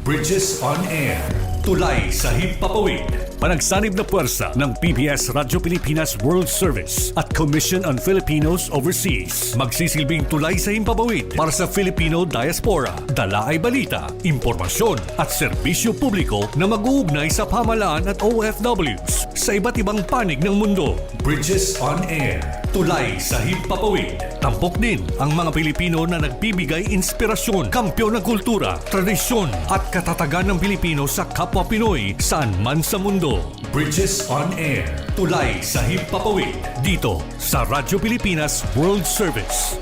Bridges on Air. Tulay sa himpapawid. Panagsanib na puwersa ng PBS Radyo Pilipinas World Service at Commission on Filipinos Overseas. Magsisilbing tulay sa himpapawid para sa Filipino diaspora. Dala ay balita, impormasyon at serbisyo publiko na mag-uugnay sa pamahalaan at OFWs sa iba't ibang panig ng mundo. Bridges on Air. Tulay sa himpapawid. Tampok din ang mga Pilipino na nagbibigay inspirasyon, kampyon ng kultura, tradisyon at katatagan ng Pilipino sa kapwa Pinoy saan man sa mundo. Bridges on Air. Tulay sa himpapawid. Dito sa Radyo Pilipinas World Service.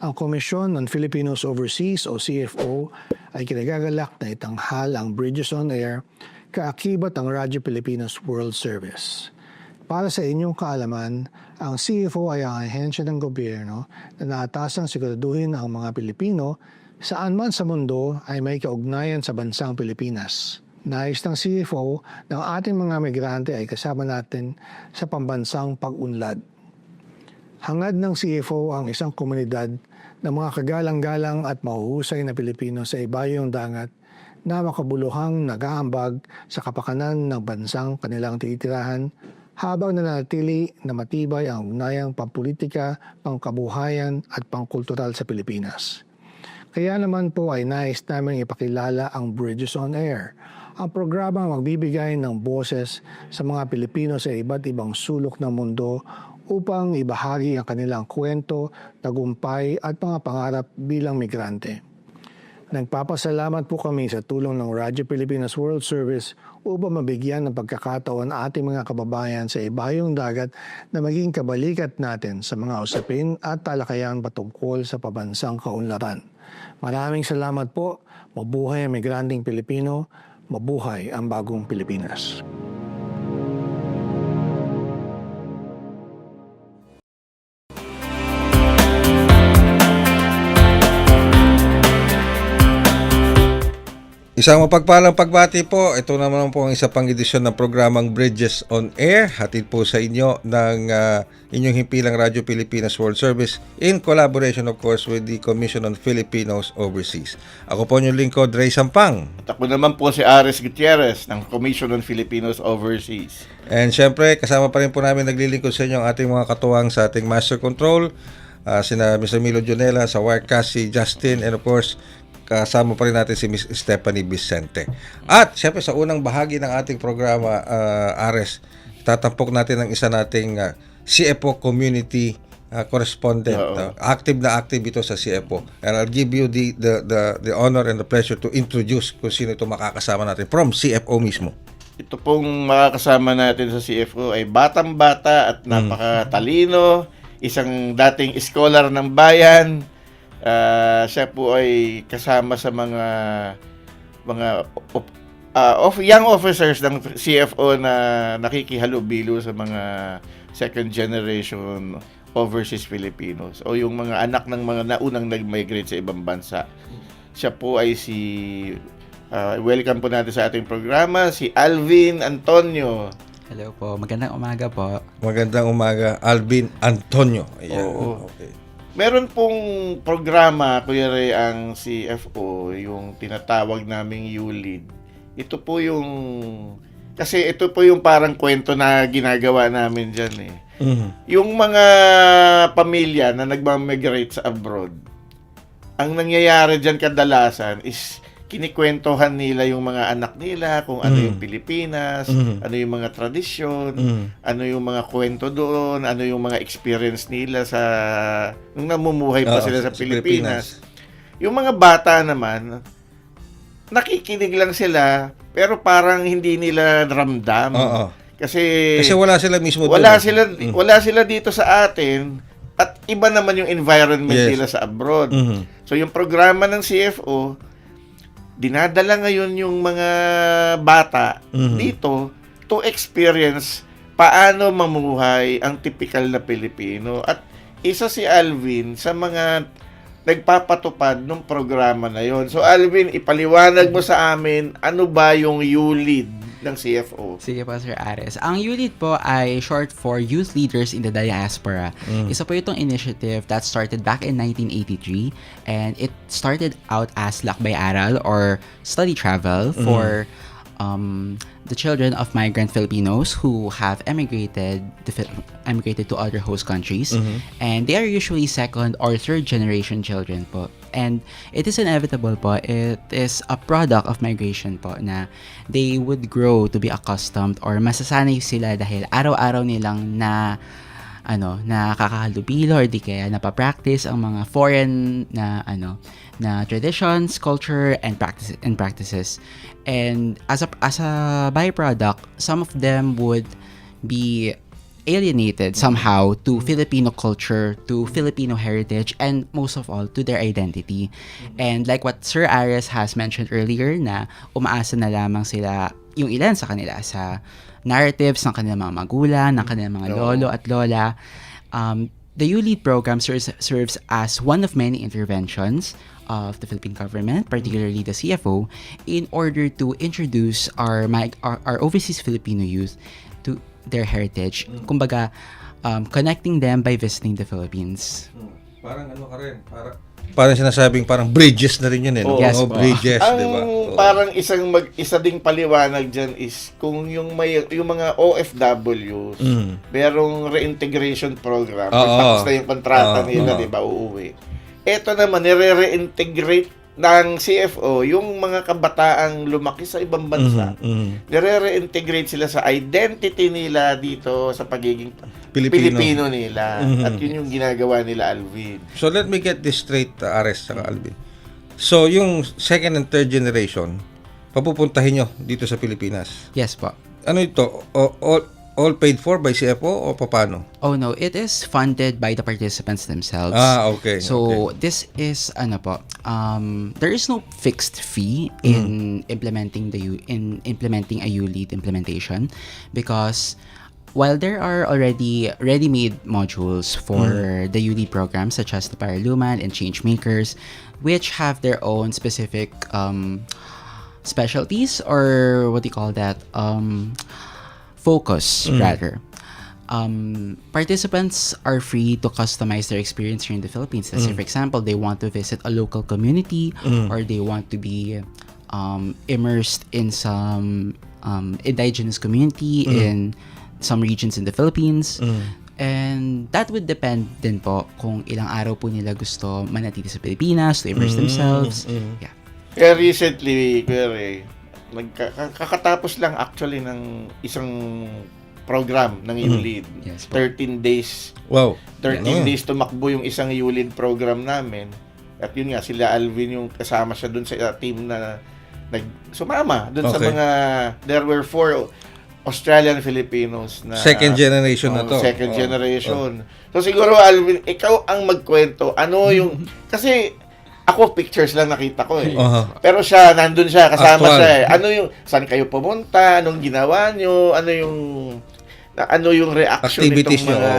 Ang Commission on Filipinos Overseas o CFO ay kinagagalak na itanghal ang Bridges on Air kaakibat ang Radyo Pilipinas World Service. Para sa inyong kaalaman, ang CFO ay ang ahensya ng gobyerno na naatasang siguraduhin ang mga Pilipino saan man sa mundo ay may kaugnayan sa bansang Pilipinas. Nais ng CFO ng ating mga migrante ay kasama natin sa pambansang pag-unlad. Hangad ng CFO ang isang komunidad ng mga kagalang-galang at mahuhusay na Pilipino sa ibayong dagat na makabuluhang nag-aambag sa kapakanan ng bansang kanilang titirahan habang nanatili na matibay ang ugnayang pampolitika, pangkabuhayan at pangkultural sa Pilipinas. Kaya naman po ay nais namin ipakilala ang Bridges on Air, ang programa magbibigay ng boses sa mga Pilipino sa iba't ibang sulok ng mundo upang ibahagi ang kanilang kwento, tagumpay at mga pangarap bilang migrante. Nagpapasalamat po kami sa tulong ng Radyo Pilipinas World Service upang mabigyan ng pagkakataon ang ating mga kababayan sa ibayong dagat na maging kabalikat natin sa mga usapin at talakayan patungkol sa pabansang kaunlaran. Maraming salamat po. Mabuhay ang migranteng Pilipino. Mabuhay ang bagong Pilipinas. Isang mapagpalang pagbati po. Ito naman po ang isa pang edisyon ng programang Bridges on Air. Hatid po sa inyo ng inyong himpilang Radyo Pilipinas World Service in collaboration of course with the Commission on Filipinos Overseas. Ako po yung lingkod, Ray Sampang. At ako naman po si Ares Gutierrez ng Commission on Filipinos Overseas. And syempre, kasama pa rin po namin naglilingkod sa inyo ang ating mga katuwang sa ating Master Control, sina Mr. Milo Junela, sa Wirecast si Justin, and of course, kasama pa rin natin si Miss Stephanie Vicente. At syempre sa unang bahagi ng ating programa, Ares, tatampok natin ang isa nating CFO community correspondent. Active na active ito sa CFO. And I'll give you the honor and the pleasure to introduce kung sino ito makakasama natin from CFO mismo. Ito pong makakasama natin sa CFO ay batang-bata at napakatalino, isang dating scholar ng bayan. Siya po ay kasama sa mga young officers ng CFO na nakikihalubilo sa mga second generation overseas Filipinos o yung mga anak ng mga naunang nag-migrate sa ibang bansa. Siya po ay welcome po natin sa ating programa, si Alvin Antonio. Hello po, magandang umaga po. Magandang umaga, Alvin Antonio. Ayan. Oo. Okay. Meron pong programa, Kuya Ray, ang CFO, yung tinatawag naming ULEAD. Ito po yung, kasi ito po yung parang kwento na ginagawa namin dyan eh. Mm-hmm. Yung mga pamilya na nagmamigrate sa abroad, ang nangyayari dyan kadalasan is kinikwentohan nila yung mga anak nila kung ano yung Pilipinas, ano yung mga tradisyon, ano yung mga kwento doon, ano yung mga experience nila sa nung namumuhay pa sila sa Pilipinas. Yung mga bata naman, nakikinig lang sila pero parang hindi nila ramdam. Kasi wala sila mismo doon. Wala sila dito sa atin at iba naman yung environment nila sa abroad. So yung programa ng CFO, dinadala ngayon yung mga bata dito to experience paano mamuhay ang typical na Pilipino. At isa si Alvin sa mga nagpapatupad ng programa na yon. So Alvin, ipaliwanag mo sa amin ano ba yung ULEAD ng CFO? Sige po, Sir Ares. Ang ULEAD po ay short for Youth Leaders in the Diaspora. Isa po itong initiative that started back in 1983 and it started out as Lakbay Aral or study travel for the children of migrant Filipinos who have emigrated to other host countries, and they are usually second or third generation children po. And it is inevitable po, it is a product of migration po na they would grow to be accustomed or masasanay sila dahil araw-araw nilang nakakahalubilo or di kaya napapractice ang mga foreign na traditions, culture, and practices. And as a byproduct, some of them would be alienated somehow to Filipino culture, to Filipino heritage, and most of all, to their identity. And like what Sir Ares has mentioned earlier, na umaasa na lamang sila, yung ilan sa kanila, sa narratives ng kanilang mga magulang, ng kanilang mga lolo at lola. The ULEAD program serves as one of many interventions of the Philippine government, particularly the CFO, in order to introduce our overseas Filipino youth to their heritage. Kumbaga, connecting them by visiting the Philippines. Parang parang sinasabing parang bridges na rin yun eh. Oo. Yes No? po. Bridges, Ang di ba? Oo. parang isa ding paliwanag dyan is kung yung mga OFWs, merong reintegration program, Oo. tapos na yung kontrata Oo. nila, Oo. di ba, uuwi. Ito naman, nire-reintegrate ng CFO yung mga kabataang lumaki sa ibang bansa. Nire-reintegrate sila sa identity nila dito sa pagiging Pilipino nila. At yun yung ginagawa nila, Alvin. So let me get this straight, Ares saka Alvin. So yung second and third generation, papupuntahin nyo dito sa Pilipinas. Yes po. Ano ito? All paid for by CFO o paano? Oh no, it is funded by the participants themselves. Okay. So this is there is no fixed fee in implementing a ULEAD implementation, because while there are already ready-made modules for the ULEAD program, such as the Paraluman and Changemakers, which have their own specific specialties, or what do you call that? Focus, rather. Participants are free to customize their experience here in the Philippines. Let's say, for example, they want to visit a local community, or they want to be immersed in some indigenous community in some regions in the Philippines. And that would depend din po kung ilang araw po nila gusto manatili sa Pilipinas to immerse themselves. Yeah. Kaya recently, kakatapos lang actually ng isang program ng ULEAD. Yes po. 13 days. Wow. 13 days tumakbo yung isang ULEAD program namin. At yun nga, sila Alvin yung kasama siya dun sa team na sumama dun sa Okay. there were 4 Australian Filipinos na Second generation na to. Second Oh. generation. So siguro Alvin, ikaw ang magkwento. Ano yung kasi ako pictures lang nakita ko eh. Pero siya nandun siya, kasama Actual. siya eh. Ano yung saan kayo pumunta? Anong ginawa nyo? Ano yung reaction Activities nitong nyo, mga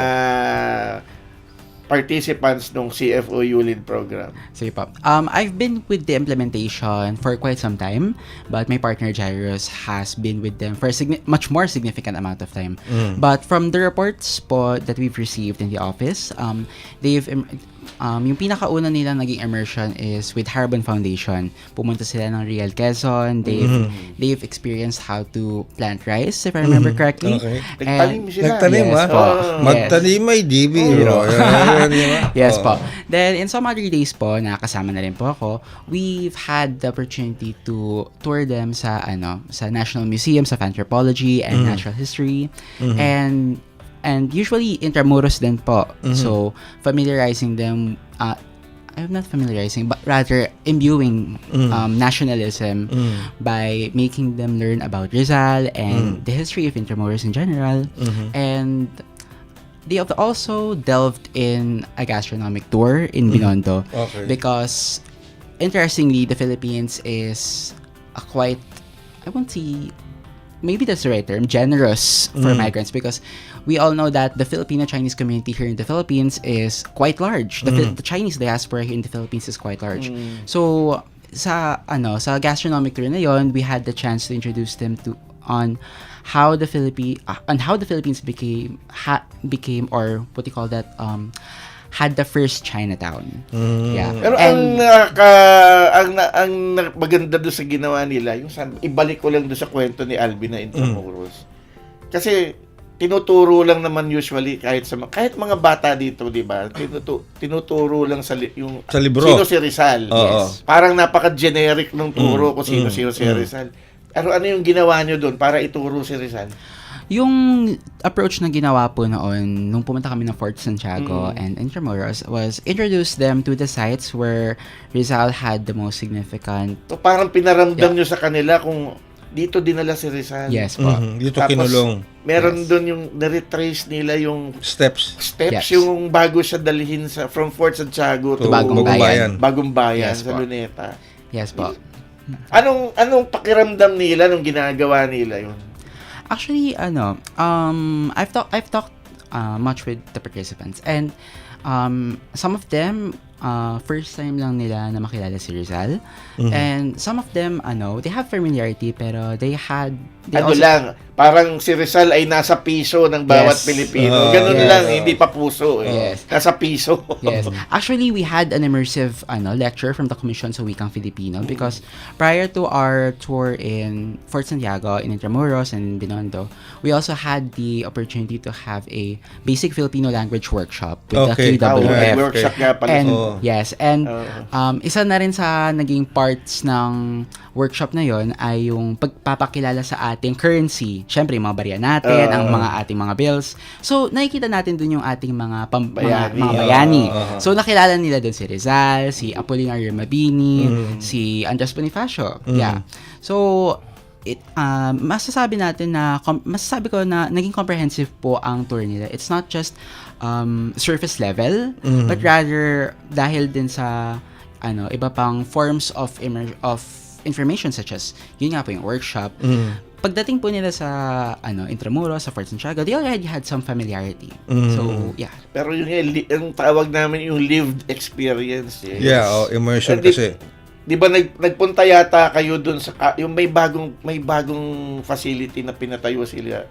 participants ng CFO ULEAD program? Sige po. I've been with the implementation for quite some time, but my partner Jairus has been with them for a much more significant amount of time. But from the reports po that we've received in the office, yung pinakauna nilang naging immersion is with Harbon Foundation. Pumunta sila ng Real Quezon. They've experienced how to plant rice, if I remember correctly. Okay. Nagtanim sila. Nagtanim, Yes ha? po. Magtanim ay DB. Yes po. Then, in some other days po, nakasama na rin po ako, we've had the opportunity to tour them sa National Museums of Anthropology and Natural History. And usually, intramuros din po. So, familiarizing them, I'm not familiarizing, but rather imbuing nationalism by making them learn about Rizal and the history of Intramuros in general. And they have also delved in a gastronomic tour in Binondo. Okay. Because, interestingly, the Philippines is a quite, I won't say, maybe that's the right term, generous for migrants, because we all know that the Filipino-Chinese community here in the Philippines is quite large. The Chinese diaspora here in the Philippines is quite large. So, sa gastronomic tour na yon, we had the chance to introduce them to on how the Philippines became or what do you call that, had the first Chinatown. Yeah. Pero And ang maganda doon sa ginawa nila, yung ibalik ko lang doon sa kwento ni Alvin na Intramuros. Kasi tinuturo lang naman usually kahit mga bata dito, 'di ba? Tinuturo lang sa Sa libro. Sino si Rizal. Oo. Yes. Parang napaka-generic ng turo kung sino si Rizal. Pero ano yung ginawa nyo doon para ituro si Rizal? yung approach na ginawa po noon, nung pumunta kami ng Fort Santiago and Intramuros, was introduce them to the sites where Rizal had the most significant. So parang pinaramdam nyo sa kanila kung dito dinala si Rizal. Yes po. Dito Tapos, kinulong. Meron doon yung na-retrace nila yung Steps. Yes. yung bago siya dalhin from Fort Santiago to Bagong Bayan. Bagong Bayan Yes sa po. Luneta. Yes po. Anong pakiramdam nila nung ginagawa nila yun? Actually, I've talked much with the participants, and some of them first time lang nila na makilala si Rizal, and some of them they have familiarity pero they parang si Rizal ay nasa piso ng bawat Yes. Pilipino. Ganun Yes. lang, hindi pa puso. Yes. Nasa piso. Yes. Actually, we had an immersive lecture from the Commission sa Wikang Filipino because prior to our tour in Fort Santiago, in Intramuros, and in Binondo, we also had the opportunity to have a basic Filipino language workshop with Okay. the Ah, QWF. workshop nga pala. And Oo. isa na rin sa naging parts ng workshop na yon ay yung pagpapakilala sa ating currency. Syempre, yung mga barya natin, ang mga ating mga bills. So, nakikita natin dun yung ating mga Bayani. mga bayani. So, nakilala nila dun si Rizal, si Apolinario Mabini, si Andres Bonifacio. Yeah. So, masasabi ko na naging comprehensive po ang tour nila. It's not just surface level, but rather dahil din sa iba pang forms of information such as yun nga po yung workshop. Pagdating po nila sa Intramuros, sa Fort Santiago, they already had some familiarity. So, yeah. Pero yung tawag namin yung lived experience. Eh. Yeah, immersion kasi. Di ba nagpunta yata kayo dun sa yung may bagong facility na pinatayo sila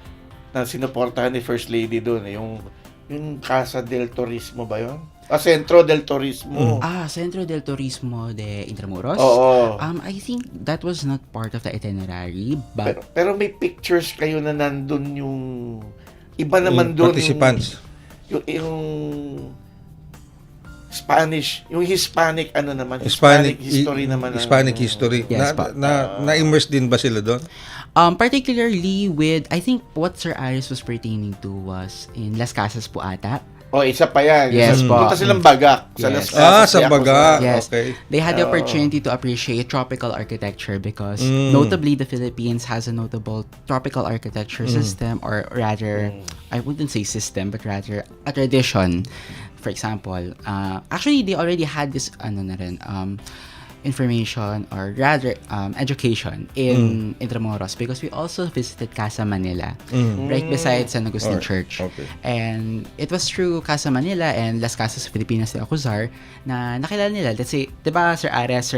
na sinuportahan ni First Lady doon, yung Casa del Turismo ba yun? Centro del Turismo. Centro del Turismo de Intramuros? Oo. I think that was not part of the itinerary, but Pero may pictures kayo na nandun yung iba naman doon. Participants. Yung Spanish, yung Hispanic Hispanic history naman. Hispanic history. Yes, pa. Na-immerse din ba sila doon? particularly with, I think what Sir Aris was pertaining to was in Las Casas po ata. Isa pa yan. Yes, po. Punta silang Bagak. Sa Yes. Las Casas. Sa Baga. Yes. Okay. They had the opportunity to appreciate tropical architecture because notably the Philippines has a notable tropical architecture system, or rather, I wouldn't say system, but rather a tradition. For example, actually they already had this information, or rather education in Intramuros, because we also visited Casa Manila right beside San Agustin Church. Okay. And it was through Casa Manila and Las Casas Filipinas de Acuzar na nakilala nila. Let's say, di ba Sir Ares,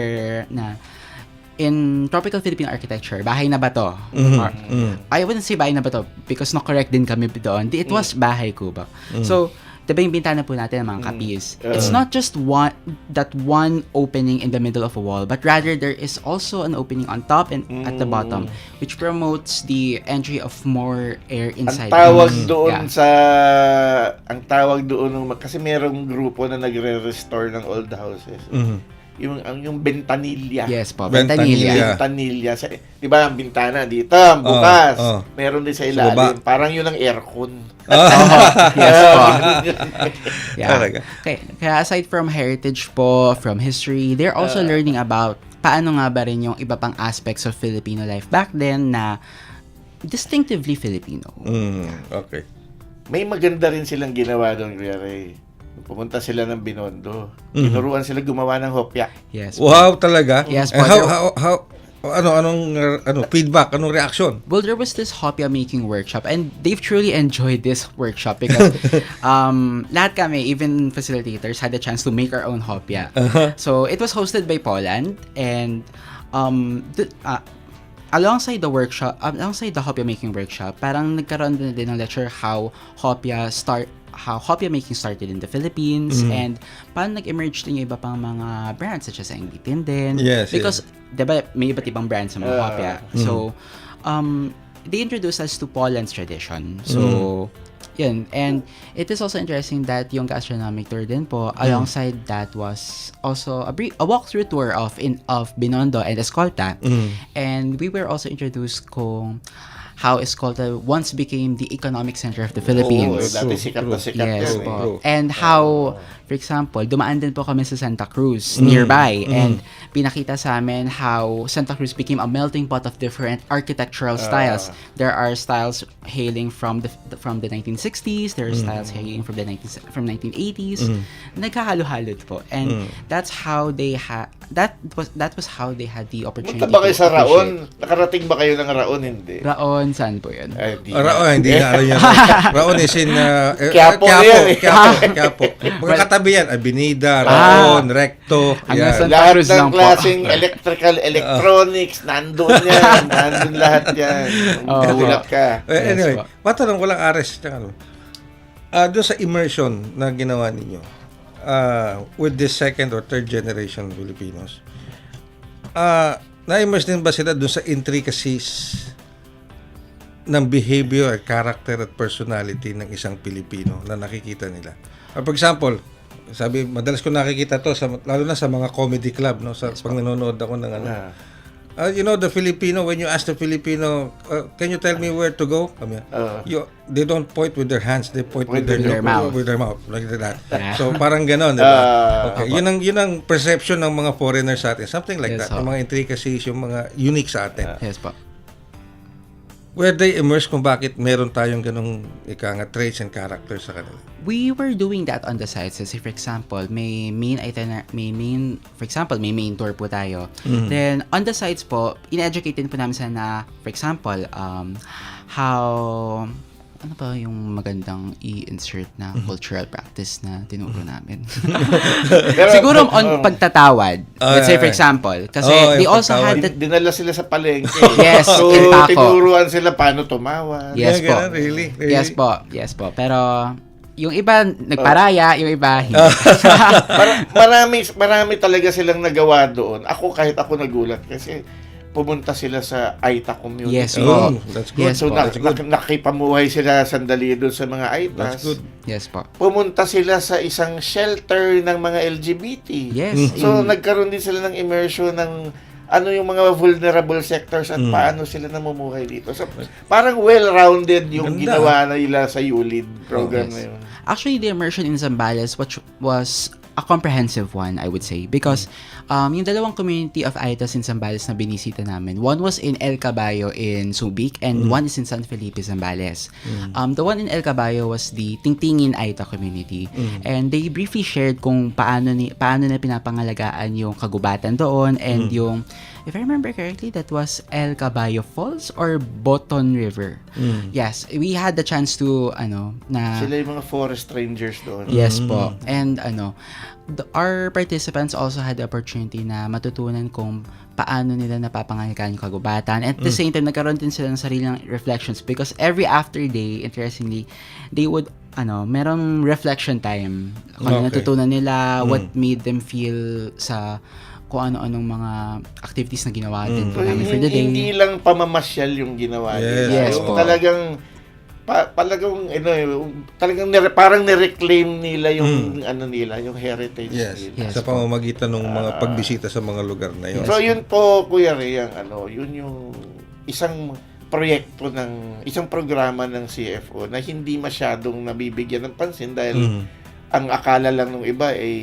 na in tropical Philippine architecture, bahay na ba to? Or, I wouldn't say bahay na ba to because no-correct din kami doon. It was bahay kuba. So, diba yung bintana po natin ng mga kapis? It's not just that one opening in the middle of a wall, but rather there is also an opening on top and at the bottom, which promotes the entry of more air inside. Ang tawag doon kasi merong grupo na nagre-restore ng old houses. Yung ventanilla. Yes po, Ventanilla. Ventanilla. Di ba ang bintana dito, ang bukas. Meron din sa baba. ilalim. Parang yun ang aircon. Yes po. Yeah. Talaga. Okay. Kaya aside from heritage po, from history, they're also learning about paano nga ba rin yung iba pang aspects of Filipino life back then na distinctively Filipino. Okay. May maganda rin silang ginawa doon, Kuya Ray. Pumunta sila ng Binondo. Tinuruan sila gumawa ng hopya. Yes. Wow, talaga? Yes, And brother. anong feedback, anong reaction? Well, there was this hopya making workshop and they've truly enjoyed this workshop because lahat kami, even facilitators, had the chance to make our own hopya. So, it was hosted by Poland and alongside the workshop, alongside the hopia making workshop, parang nagkaroon din ng lecture how hopia making started in the Philippines and paano nag-emerge din yung iba pang mga brands such as Angbitin din. Yes, Because, diba, may iba't ibang brands sa mga hopia. So, they introduced us to Poland's tradition. So, yun. And it is also interesting that yung gastronomic tour din po, alongside that was also a walkthrough tour of Binondo and Escolta. And we were also introduced kung how Escolta once became the economic center of the Philippines. Dati sikat na sikat Yes yan. po. And how, for example, dumaan din po kami sa Santa Cruz nearby and pinakita sa amin how Santa Cruz became a melting pot of different architectural styles. There are styles hailing from the 1960s, there are styles hailing from 1980s. Nagkahalo-halot po. And that's how they that was how they had the opportunity Punta ba kayo to sa appreciate. Raon? Nakarating ba kayo ng Raon? Hindi. Raon, saan po yun? Ay, di. Hindi na alam yan. Raon is in Quiapo yan eh. Quiapo. Mga katabi yan, Avenida, Raon, Recto. Hanggang Yan. Santa Lahat Cruz ng lang po. klaseng electrical, electronics, nandun yan. Nandun lahat yan. Tulap ka. Anyway, Yes, po. matanong ko lang, Ares, doon sa immersion na ginawa ninyo with this second or third generation Filipinos, na-immerse din ba sila doon sa intricacies ng behavior, character at personality ng isang Pilipino na nakikita nila? For example, sabi, madalas ko nakikita to lalo na sa mga comedy club, no, sa pag nanonood ako ng ano. The Filipino, when you ask the Filipino, can you tell me where to go? They don't point with their hands, they point with their mouth. With their mouth, like that. Yeah. So parang ganon, di ba? Okay. Yun ang perception ng mga foreigners sa atin. Something like Yes, that. Yung mga intricacies, yung mga unique sa atin. Yes po. Where they immerse kung bakit meron tayong ganong traits and characters sa kanila. We were doing that on the sites. Kasi for example, may main tour po tayo. Then on the sites po, in-educate din po namin sila na, for example, how ano ba yung magandang i-insert na cultural practice na tinuro namin? Siguro on pagtatawad. Let's say for example, kasi they also had the Dinala sila sa palengke. Yes, so, in Paco. tinuruan sila paano tumawad. Yes po. Ganun, really? Yes po. Pero yung iba nagparaya, yung iba hindi. Marami talaga silang nagawa doon. Kahit ako nagulat kasi pumunta sila sa Aita community. Yes po. That's good. Yes So, po. nakipamuhay sila sandali doon sa mga Aitas. That's good. Yes po. Pumunta sila sa isang shelter ng mga LGBT. Yes. So, nagkaroon din sila ng immersion ng ano yung mga vulnerable sectors at paano sila namumuhay dito. So, parang well-rounded yung Ganda. ginawa nila sa ULID program Yes. na yun. Actually, the immersion in Zambales was a comprehensive one, I would say. Because yung dalawang community of Aitas in Zambales na binisita namin, one was in El Caballo in Subic and one is in San Felipe, Zambales. The one in El Caballo was the Tingtingin Aita community. And they briefly shared kung paano na pinapangalagaan yung kagubatan doon and yung, if I remember correctly, that was El Caballo Falls or Boton River. Yes, we had the chance to, Sila yung mga forest rangers doon. Yes po. And our participants also had the opportunity na matutunan kung paano nila napapangalagaan yung kagubatan. And at the same time, nagkaroon din sila ng sariling reflections because every after day, interestingly, they would, merong reflection time. Kung ano natutunan nila, what made them feel sa kung ano-anong mga activities na ginawa din po namin for the day. Hindi lang pamamasyal yung ginawa nila. Yes Yung po. talagang parang ni-reclaim nila yung nila, yung heritage Yes. nila. Sa pamamagitan ng mga pagbisita sa mga lugar na yun. So yun po, Kuya Ray, yun yung isang proyekto isang programa ng CFO na hindi masyadong nabibigyan ng pansin dahil ang akala lang ng iba ay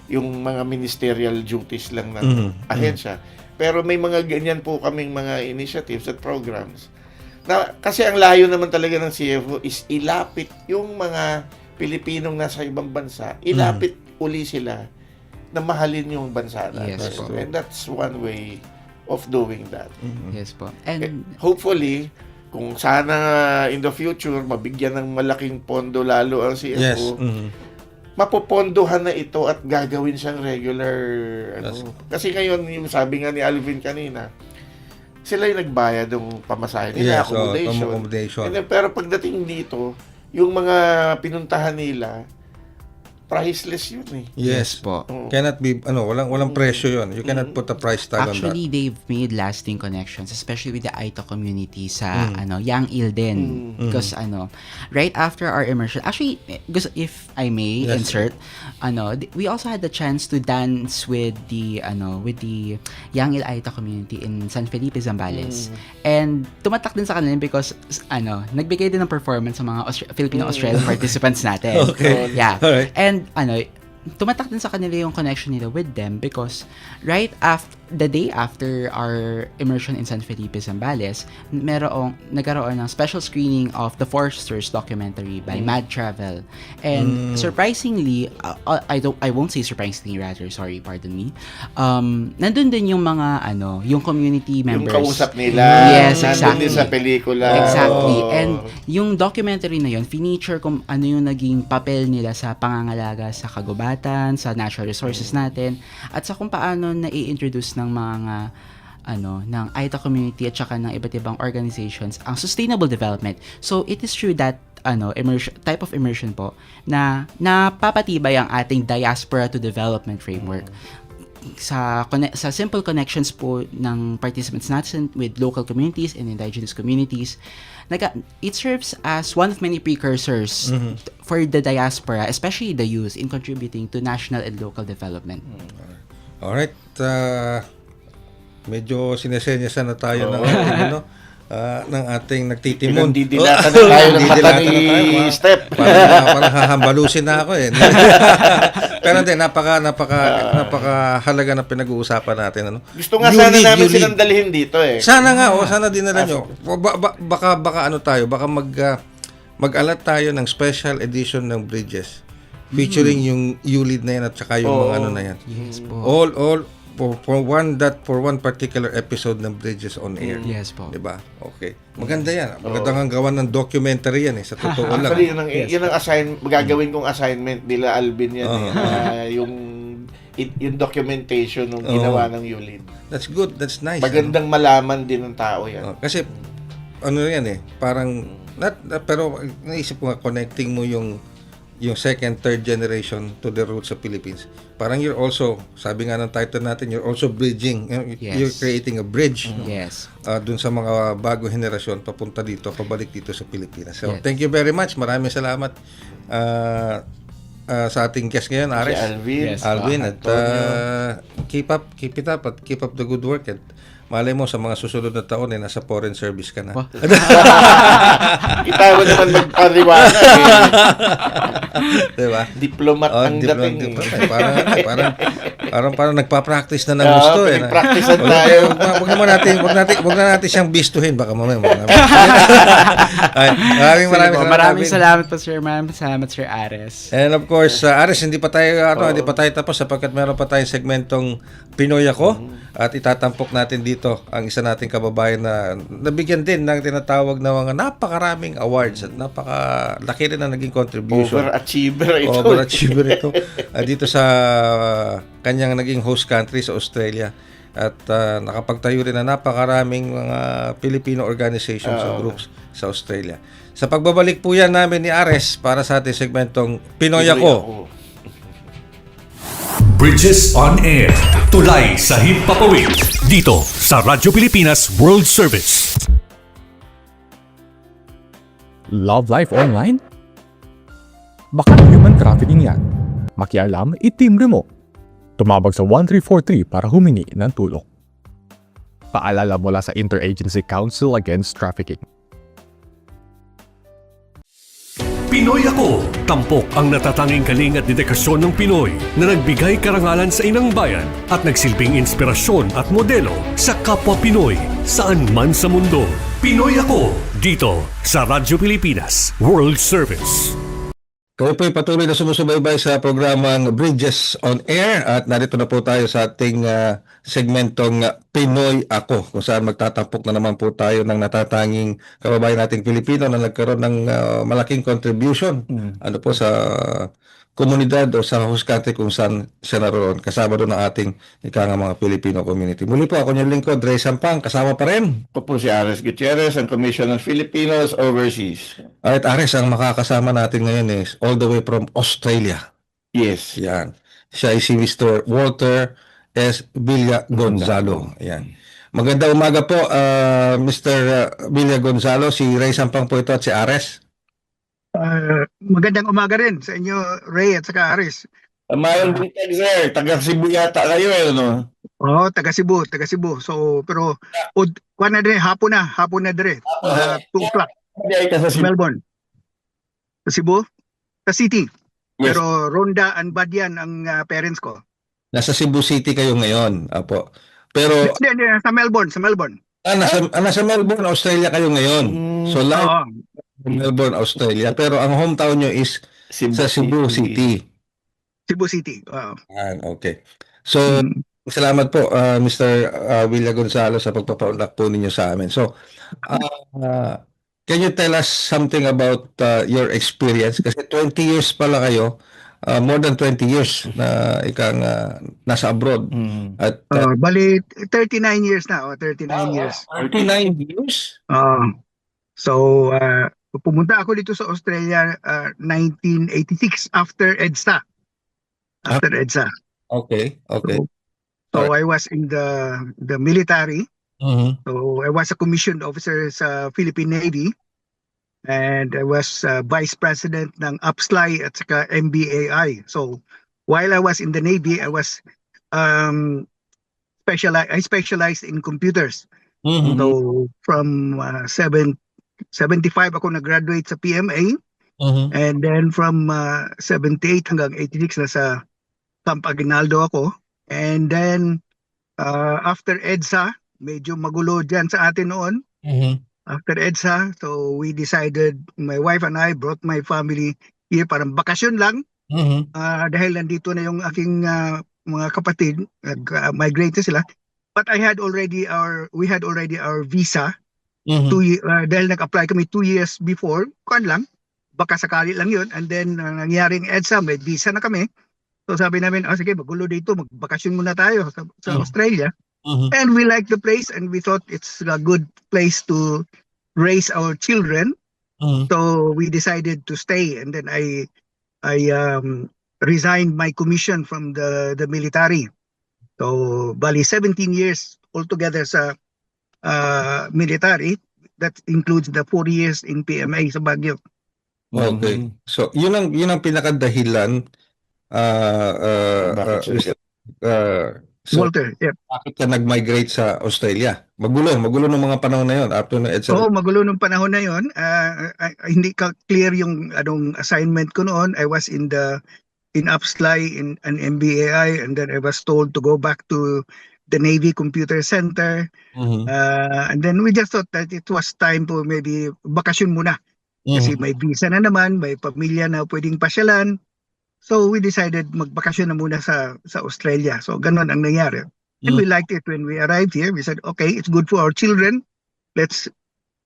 yung mga ministerial duties lang ng ahensya. Pero may mga ganyan po kaming mga initiatives at programs kasi ang layo naman talaga ng CFO is ilapit yung mga Pilipinong nasa ibang bansa, ilapit uli sila na mahalin yung bansa natin. Yes po. And that's one way of doing that. Yes po. And Hopefully, kung sana in the future, mabigyan ng malaking pondo lalo ang Yes. CFO, mapopondohan na ito at gagawin siyang regular. Kasi ngayon, yung sabi nga ni Alvin kanina, sila yung nagbayad ng pamasahe nila, Yes, accommodation. And then, pero pagdating dito, yung mga pinuntahan nila, priceless yun eh. Yes. po. Cannot be, walang presyo yun. You cannot put a price tag on that. Actually, they've made lasting connections, especially with the Aito community sa Yang Il din. Because right after our immersion, actually, if I may Yes. insert, we also had the chance to dance with the Yang Il Aito community in San Felipe, Zambales. And tumatak din sa kanila because nagbigay din ng performance sa mga Filipino-Australian participants natin. Okay. Yeah. Alright. And tumatak din sa kanila yung connection nila with them because right after the day after our immersion in San Felipe, Zambales, nagkaroon ng special screening of The Foresters documentary by Mad Travel. And surprisingly, I won't say surprisingly, rather, sorry, pardon me. Nandun din yung mga yung community members. Yung kausap nila. Yes, nandun exactly. din sa pelikula. Exactly. Oo. And yung documentary na yun, feature kung ano yung naging papel nila sa pangangalaga sa kagubatan, sa natural resources natin, at sa kung paano na-i-introduce ng mga ng Aita community at saka ng iba't ibang organizations ang sustainable development. So it is true that type of immersion po na napapatibay ang ating diaspora to development framework. Sa simple connections po ng participants natin with local communities and indigenous communities, it serves as one of many precursors for the diaspora, especially the youth, in contributing to national and local development. Alright. Medyo sinesenyasan na tayo ng ating, ng ating nagtitimon. Didilatan na tayo ng mata ni Step. Parang hahambalusin na ako eh. Pero hindi, napakahalaga na pinag-uusapan natin. Gusto nga sana namin silang dalhin dito eh. Sana nga, sana dinala nyo. Baka baka mag-alat tayo ng special edition ng Bridges. Featuring yung ULID na yan at saka yung mga na yan. Yes po. All for one particular episode ng Bridges on Air. Yes po. Diba? Okay. Maganda yan. Magandang gawa ng documentary yan eh. Sa totoo lang. Actually, yun ang gagawin kong assignment nila Alvin yan yung documentation ng ginawa ng ULID. That's good. That's nice. Magandang malaman din ng tao yan. Kasi yan eh. Parang pero naisip ko nga connecting mo yung second, third generation to the roots of Philippines. Parang you're also, sabi nga ng title natin, you're also bridging. Yes. You're creating a bridge. Yes. Dun sa mga bago henerasyon papunta dito, pabalik dito sa Pilipinas. So, Yes. thank you very much. Maraming salamat sa ating guest ngayon, Ares. Si Alvin. Yes. Alvin, at keep it up at keep up the good work. At malay mo, sa mga susunod na taon, nasa foreign service ka na. Kita mo naman magpariwala Diba? Diplomat ang dating. Parang nagpa-practice na ng gusto eh. Practice tayo. Wag na natin siyang bistuhin baka mamaya. Maraming salamat po, sir. Maraming salamat, Sir Ares. And of course, Ares, hindi pa tayo tapos sapagkat meron pa tayong segmentong Pinoy Ako at itatampok natin dito ang isa nating kababayan na nabigyan din ng tinatawag na mga napakaraming awards at napakalaki rin na naging contribution. Overachiever ito. Dito sa kanyang naging host country sa Australia. At nakapagtayo rin na napakaraming mga Filipino organizations and groups sa Australia. Sa pagbabalik po yan namin ni Ares para sa ating segmentong Pinoy Ako. Bridges on Air. Tulay sa Himpapawid. Dito sa Radyo Pilipinas World Service. Love life online? Baka human trafficking yan. Makialam, itimbre mo. Tumawag sa 1343 para humingi ng tulong. Paalala mula sa Interagency Council Against Trafficking. Pinoy Ako. Tampok ang natatanging kaling at dedikasyon ng Pinoy na nagbigay karangalan sa inang bayan at nagsilbing inspirasyon at modelo sa kapwa Pinoy saan man sa mundo. Pinoy Ako. Dito sa Radyo Pilipinas World Service. Kayo po ay patuloy na sumusubaybay sa programang Bridges on Air at narito na po tayo sa ating segmentong Pinoy Ako, kung saan magtatampok na naman po tayo ng natatanging kababayan nating Pilipino na nagkaroon ng malaking contribution ano po sa komunidad o sa host country kung saan siya naroon. Kasama doon ang ating mga Filipino community. Muli po ako yung lingkod, Ray Sampang, kasama pa rin. Ako po si Ares Gutierrez, ang Commission on Filipinos Overseas. At Ares, ang makakasama natin ngayon is all the way from Australia. Yes. Yan. Siya ay si Mr. Walter S. Villa Gonzalo. Yan. Magandang umaga po, Mr. Villa Gonzalo. Si Ray Sampang po ito at si Ares. Magandang umaga rin sa inyo, Ray at saka Aris. Mayroon din tayo, sir. Taga Cebu yata kayo, no? Oo, taga Cebu. So, pero, hapon na dire. 2 o'clock, Hindi ay ka sa Cebu. Melbourne. Sa Cebu? Sa City. Yes. Pero Ronda and Badian ang parents ko. Nasa Cebu City kayo ngayon. Apo. Pero, Hindi, sa Melbourne. nasa Melbourne, Australia kayo ngayon. So, live Oo. Melbourne, Australia. Pero ang hometown nyo is sa Cebu City. Cebu City. Oo. Okay. So, Mm. salamat po, Mr. Villa Gonzalo, sa pagpapaunlak po ninyo sa amin. So, can you tell us something about your experience? Kasi 20 years pala kayo, more than 20 years na ikang nasa abroad. At Bali, 39 years na. 39 years. 39 years? So, pumunta ako dito sa Australia 1986 after EDSA. Okay. So I was in the military. So I was a commissioned officer sa Philippine Navy, and I was vice president ng APSLI at saka MBAI. So while I was in the Navy, I was I specialized in computers. So from 75 ako nag-graduate sa PMA, and then from 78 hanggang 86 nasa Camp Aguinaldo ako. And then after EDSA, medyo magulo dyan sa atin noon. After EDSA, so we decided, my wife and I brought my family here, parang bakasyon lang. Dahil nandito na yung aking mga kapatid, nag-migrate na sila. But we had already our visa. Dahil nag-apply kami 2 years before, baka sakali lang yun. And then nangyaring EDSA, may visa na kami. So sabi namin, sige, magulo dito, magbakasyon muna tayo sa Australia. And we liked the place, and we thought it's a good place to raise our children. So we decided to stay, and then I resigned my commission from the military. So bali 17 years altogether sa military. That includes the 4 years in PMA sa Baguio. Okay. So, yun ang pinakadahilan. So, Walter, yeah. bakit ka nag-migrate sa Australia? Magulo ng mga panahon na yun after na EDSA. Oo, magulo nung panahon na yon. Hindi ka clear yung anong assignment ko noon. I was in APSLI, in an MBAI, and then I was told to go back to the Navy Computer Center. And then we just thought that it was time to maybe bakasyon muna. Kasi may visa na naman, may pamilya na pwedeng pasyalan. So we decided magbakasyon na muna sa Australia. So ganun ang nangyari. And we liked it when we arrived here. We said, okay, it's good for our children. Let's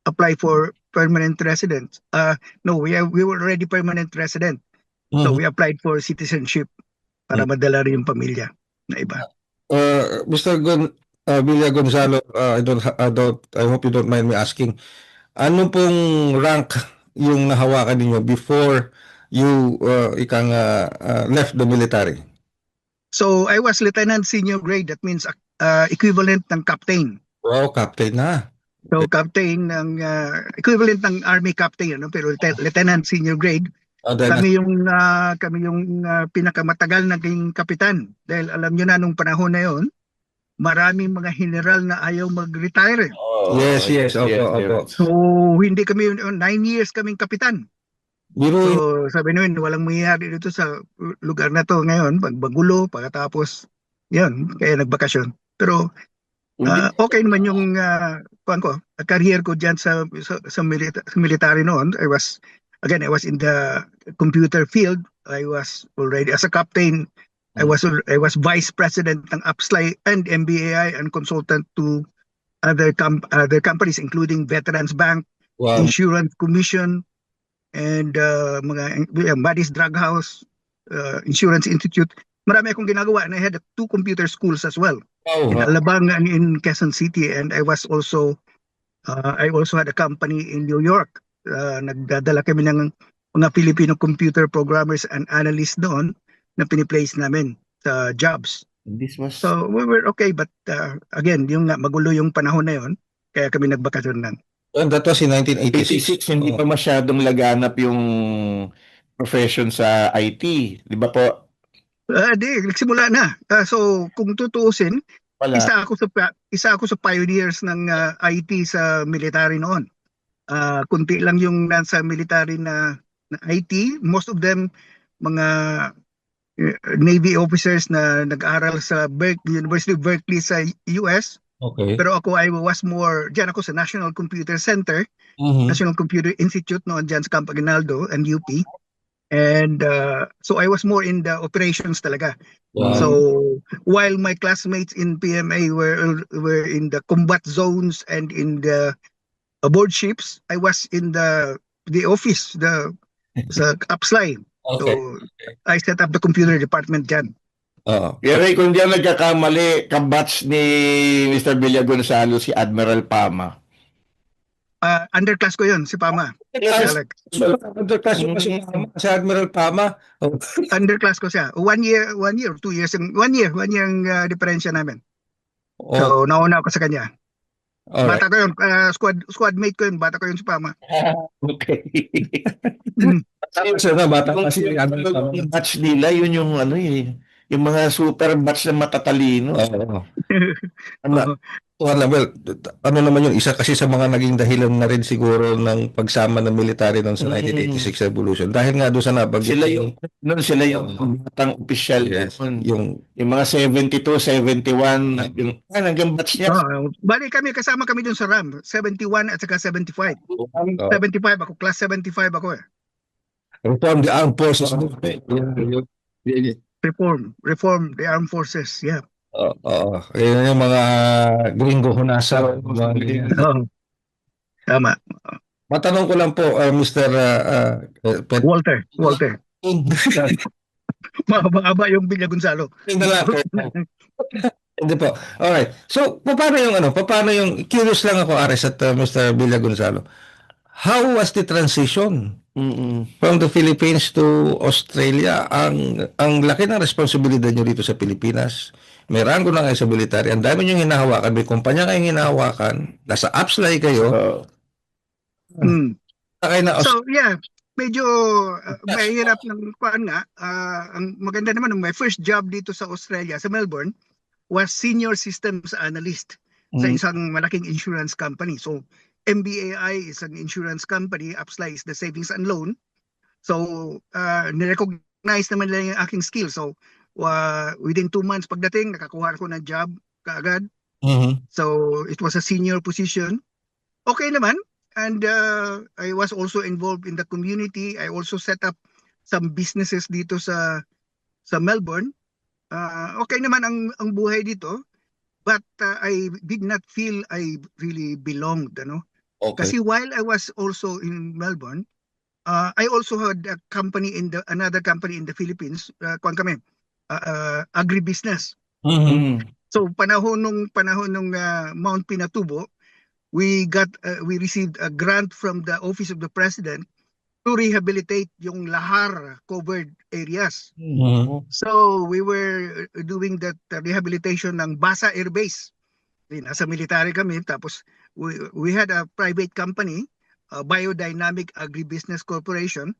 apply for permanent residence. No, we were already permanent resident. So we applied for citizenship para madala rin yung pamilya na iba. Mr. Villa Gonzalo, I hope you don't mind me asking, ano pong rank yung nahawakan ninyo before you left the military? So I was lieutenant senior grade. That means equivalent ng captain. Wow, captain na. So captain ng equivalent ng army captain, pero lieutenant senior grade. Kami yung pinakamatagal naging kapitan. Dahil alam niyo na nung panahon na yon, maraming mga general na ayaw mag-retire. Yes. Opo. So hindi kami 9 years kaming kapitan. So sabi namin, walang mangyayari dito sa lugar na to ngayon, magbagulo, pagkatapos, yun, kaya nagbakasyon. Pero okay naman yung career ko dyan sa military noon. again, I was in the computer field. I was already as a captain. I was vice president ng Upsley and MBAI and consultant to other companies including Veterans Bank, Wow. Insurance Commission, and Maddie's Drug House, Insurance Institute. Marami akong ginagawa, and I had 2 computer schools as well in Wow. Alabang and in Quezon City, and I also had a company in New York. Nagdadala kami ng mga Filipino computer programmers and analysts doon na piniplace namin sa jobs. This was So we were okay, but again, yung nga, magulo yung panahon na yon, kaya kami nagbakasyon lang. And that was in 1986. 86, hindi pa masyadong laganap yung profession sa IT. Di ba po? Nagsimula na. So kung tutuusin, Wala. isa ako sa pioneers ng IT sa military noon. Kunti lang yung nasa military na IT. Most of them mga Navy officers na nag-aral sa University of Berkeley sa US. Okay. Pero ako, I was more, diyan ako sa National Computer Center, Mhm. National Computer Institute noon diyan sa Camp Aguinaldo and UP. And so I was more in the operations talaga. Wow. So while my classmates in PMA were in the combat zones and in the aboard ships, I was in the office, sa Upsley. Okay. So I set up the computer department dyan. Oo. Pero kung di ako nagkakamali, kabatch ni Mr. Villa Gonzalo si Admiral Pama. Underclass ko yun, si Pama. Si Alex. Underclass mo kasi si Admiral Pama. Oh. Underclass ko siya. 1 year, 2 years. 1 year ang diferensya namin. Oh. So nauna ako sa kanya. Alright. Bata ko yun, squad mate ko yun, bata ko yun si Pama. Okay. Sir, bata kasi Admiral Pama. Yung batch nila, yun yung ano yung mga super batch na matatalino. Oo. Well, ano naman yun, isa kasi sa mga naging dahilan na rin siguro ng pagsama ng military noon sa 1986 revolution. Dahil nga doon sa nabanggit Sila yung batang opisyal. Yes, Yung mga 72, 71, yung hanggang batch niya. Bali kasama kami dun sa RAM, 71 at saka 75. 75 ako, class 75 ako eh. Reform the armed forces. Reform the armed forces, yeah. Oo. Yun yung mga gringo hunasa. Tama. Matanong ko lang po, Mr. Walter. Mahaba yung Villa Gonzalo. Hindi po. Alright. So, paano yung, curious lang ako, Ares, at Mr. Villa Gonzalo. How was the transition from the Philippines to Australia? Ang laki ng responsibilidad nyo dito sa Pilipinas. May ranggo na kayo sa military. Ang dami nyo hinahawakan. May kumpanya kayong hinahawakan. Nasa Upsley kayo. So, yeah. Medyo mahirap ng kuan nga. Ang maganda naman, my first job dito sa Australia, sa Melbourne, was senior systems analyst sa isang malaking insurance company. So, MBAI is an insurance company, Upsley is the savings and loan. So, nirecognize naman nila yung aking skill. So, within 2 months pagdating, nakakuha ako ng job kaagad. So, it was a senior position. Okay naman. And I was also involved in the community. I also set up some businesses dito sa Melbourne. Okay naman ang buhay dito. But I did not feel I really belonged, ano? Okay. Kasi while I was also in Melbourne, I also had a company another company in the Philippines, agribusiness. So panahon nung Mount Pinatubo, we received a grant from the Office of the President to rehabilitate yung lahar covered areas. So we were doing that rehabilitation ng Basa Air Base. Nasa military kami, tapos we had a private company, Biodynamic Agribusiness Corporation.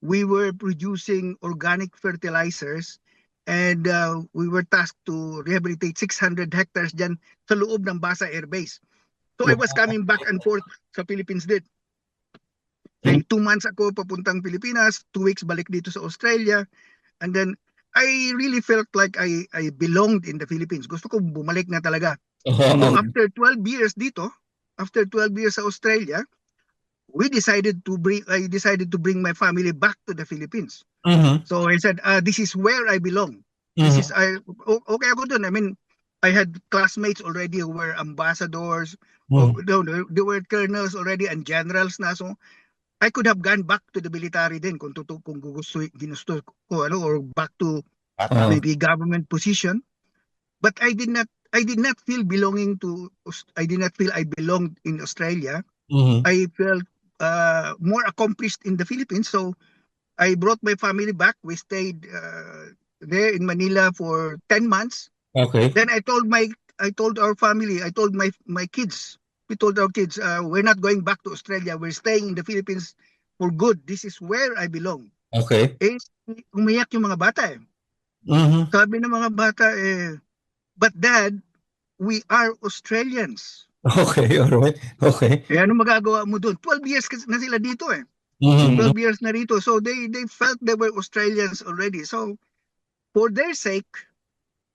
We were producing organic fertilizers and we were tasked to rehabilitate 600 hectares dyan sa loob ng Basa Air Base. So I was coming back and forth sa Philippines din. 2 months ako papuntang Pilipinas, 2 weeks balik dito sa Australia. And then I really felt like I belonged in the Philippines. Gusto ko bumalik na talaga. So after 12 years dito, after 12 years sa Australia, I decided to bring my family back to the Philippines. Mhm. So I said, this is where I belong. Mhm. Okay ako dun. I mean, I had classmates already who were ambassadors. Mhm. No, they were colonels already and generals na. So I could have gone back to the military din kung ginusto ko, or back to Oo. maybe government position. But I did not feel I did not feel I belonged in Australia. Mhm. I felt more accomplished in the Philippines. So I brought my family back. We stayed there in Manila for 10 months. Okay. Then I told our family, I told my kids, we told our kids, we're not going back to Australia. We're staying in the Philippines for good. This is where I belong. Okay. Eh, umiyak yung mga bata eh. Mhm. Sabi ng mga bata but Dad, we are Australians. Okay, alright. Okay. Eh, ano magagawa mo doon? 12 years na sila dito eh. Mhm. 12 years na rito. So they felt they were Australians already. So for their sake,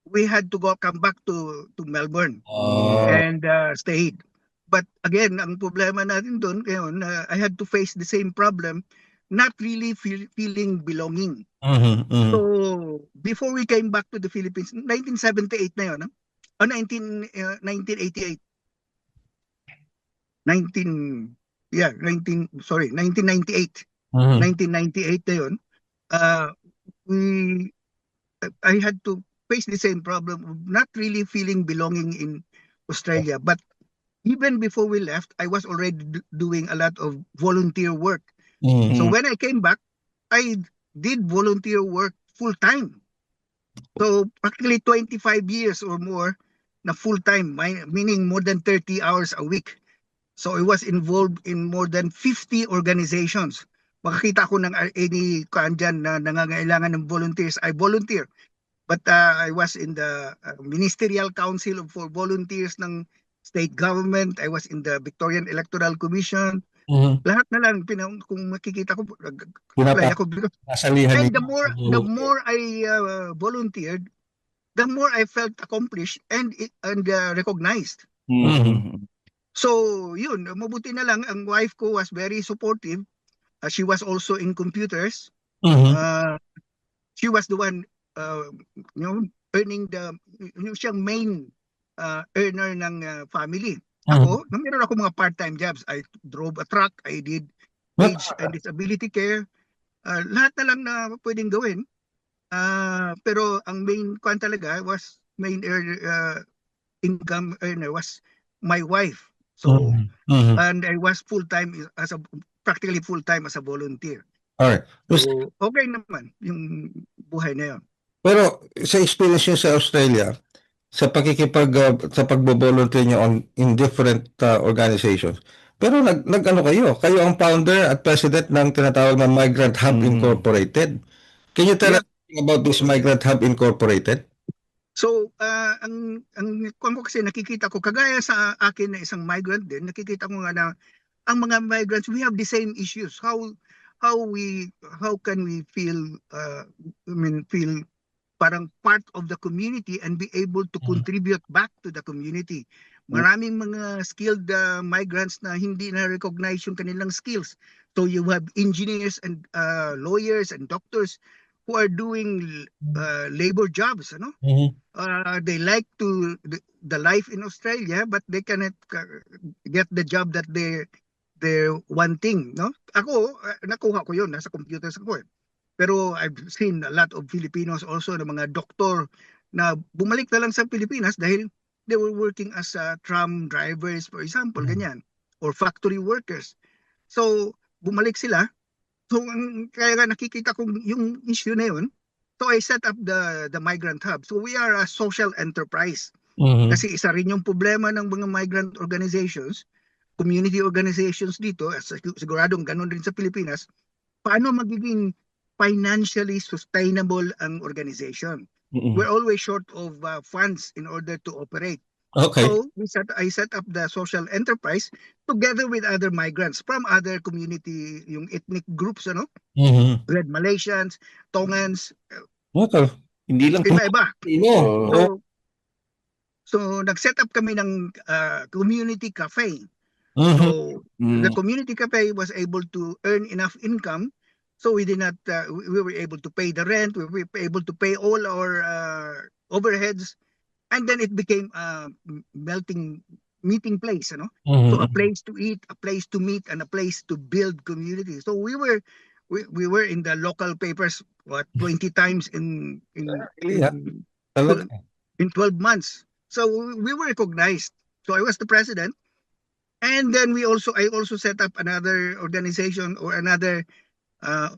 we had to come back to Melbourne and stayed. But again, ang problema natin doon ngayon, I had to face the same problem, not really feeling belonging. Mhm. Mhm. So before we came back to the Philippines, 1978 na yun, 1988. 1998. Mhm. 1998 na yun, uh, I had to face the same problem of not really feeling belonging in Australia. But even before we left, I was already doing a lot of volunteer work. Mhm. So when I came back, I did volunteer work full time. So practically 25 years or more na full time, meaning more than 30 hours a week. So I was involved in more than 50 organizations. Makakita ko ng any dyan na nangangailangan ng volunteers, I volunteer. But I was in the Ministerial Council for Volunteers ng state government. I was in the Victorian Electoral Commission. Mhm. Lahat na lang, kung makikita ko, apply Pinapa ako. Nasalihan And ninyo. the more I volunteered, the more I felt accomplished and recognized. Mhm. So yun, mabuti na lang, ang wife ko was very supportive. She was also in computers. Mhm. Uh, she was the one, earning siyang main earner ng family. Ako, meron ako mga part-time jobs. I drove a truck, I did age and disability care. Lahat na lang na pwedeng gawin. Pero ang main income earner was my wife. So, Mhm. and I was practically full-time as a volunteer. Alright. So, okay naman yung buhay na yun. Pero sa experience niyo sa Australia, sa sa pagbo-volunteer niyo in different organizations. Pero nag-ano kayo ang founder at president ng tinatawag na Migrant Hub Incorporated. Can you tell us about this Migrant Hub Incorporated? So, ang kung ko kasi nakikita ko, kagaya sa akin na isang migrant din, nakikita ko nga na ang mga migrants, we have the same issues. How can we feel, feel parang part of the community and be able to contribute back to the community. Maraming mga skilled migrants na hindi na-recognize yung kanilang skills. So you have engineers and lawyers and doctors who are doing labor jobs. They like the life in Australia, but they cannot get the job that they're wanting. No? Ako, nakuha ko yun. Nasa computers ako eh. Pero I've seen a lot of Filipinos also na mga doktor na bumalik na lang sa Pilipinas dahil they were working as tram drivers, for example, ganyan. Or factory workers. So, bumalik sila. So, kaya nga nakikita ko yung issue na yun. So, I set up the Migrant Hub. So, we are a social enterprise. Kasi isa rin yung problema ng mga migrant organizations, community organizations dito, siguradong ganun rin sa Pilipinas, paano magiging financially sustainable ang organization. We're always short of funds in order to operate. Okay. So I set up the social enterprise together with other migrants from other community, yung ethnic groups, We had Malaysians, Tongans, Okay. Hindi lang iba-iba. Pilipino. So nag-set up kami ng community cafe. So the Mm. community cafe was able to earn enough income, so we did not. We were able to pay the rent. We were able to pay all our overheads, and then it became a melting meeting place. So a place to eat, a place to meet, and a place to build community. So we were in the local papers 20 times Really, ha? Talaga. in 12 months. So we were recognized. So I was the president. And then I also set up another organization or another uh,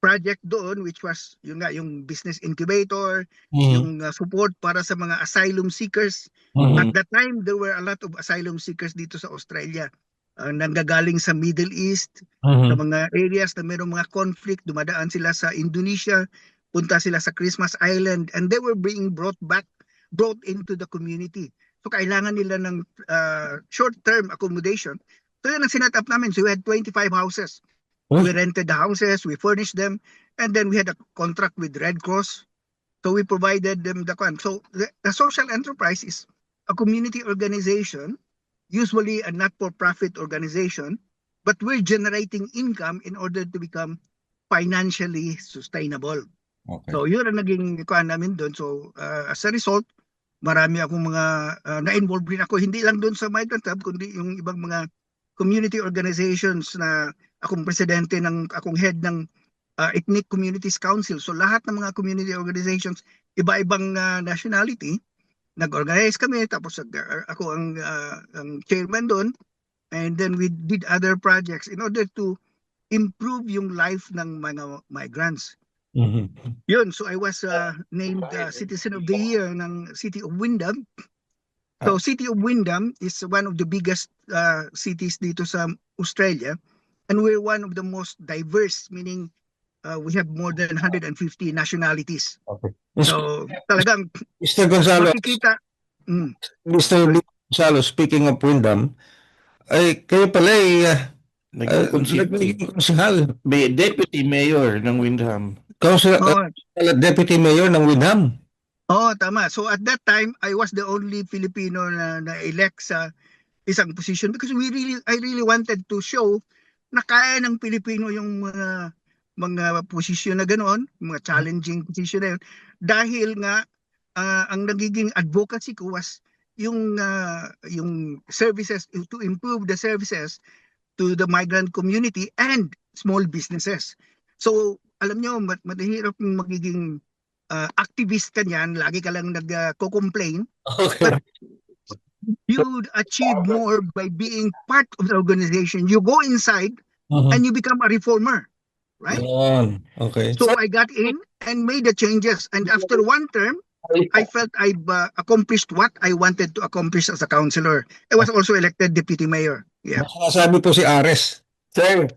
project doon, which was yung business incubator, yung support para sa mga asylum seekers. At that time, there were a lot of asylum seekers dito sa Australia. Nanggagaling sa Middle East, sa mga areas na mayroong mga conflict, dumadaan sila sa Indonesia, punta sila sa Christmas Island, and they were being brought into the community. So kailangan nila ng short-term accommodation. So yun ang sinat up namin. So we had 25 houses. We rented the houses, we furnished them, and then we had a contract with Red Cross. So we provided them So the social enterprise is a community organization, usually a not-for-profit organization, but we're generating income in order to become financially sustainable. Okay. So yun ang naging kuan namin doon. So as a result, marami akong mga na-involve rin ako, hindi lang doon sa Migrant Hub, kundi yung ibang mga community organizations na akong presidente akong head ng Ethnic Communities Council. So lahat ng mga community organizations, iba-ibang nationality, nag-organize kami, tapos ako ang chairman doon, and then we did other projects in order to improve yung life ng mga migrants. Yun, so I was named Citizen of the Year ng City of Windham. So City of Windham is one of the biggest cities dito sa Australia, and we're one of the most diverse, meaning we have more than 150 nationalities. Okay. So talagang Mr. Gonzalo, makikita. Mr. Gonzalo, speaking of Windham, ay kayo pala Naging konsehal. deputy mayor ng Windham. Deputy Mayor ng Windham. Tama. So at that time, I was the only Filipino na elect sa isang position because I really wanted to show na kaya ng Pilipino yung mga posisyon na ganoon, mga challenging position na yun. Dahil nga ang nagiging advocacy ko was yung services, to improve the services to the migrant community and small businesses. So alam nyo, mahirap magiging activist ka niyan, lagi ka lang nagko-complain. Okay. But you achieve more by being part of the organization. You go inside and you become a reformer, right? Okay. So I got in and made the changes. And after one term, I felt I've accomplished what I wanted to accomplish as a councillor. I was also elected deputy mayor. Yeah. Sabi po si Ares. Sir,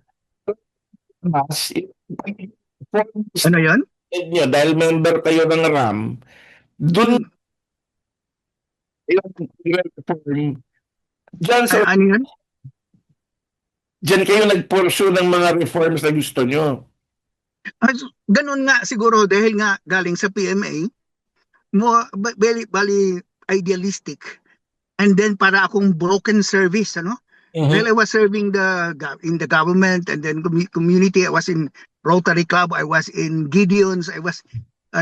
Ano yan? niyo, dahil member kayo ng RAM, dun yung reform, Ano yan? dyan kayo nag-pursue ng mga reforms na gusto nyo. Ganun nga siguro dahil nga galing sa PMA, bali idealistic. And then para akong broken service, Well, I was serving in the government and then community. I was in Rotary Club. I was in Gideon's. I was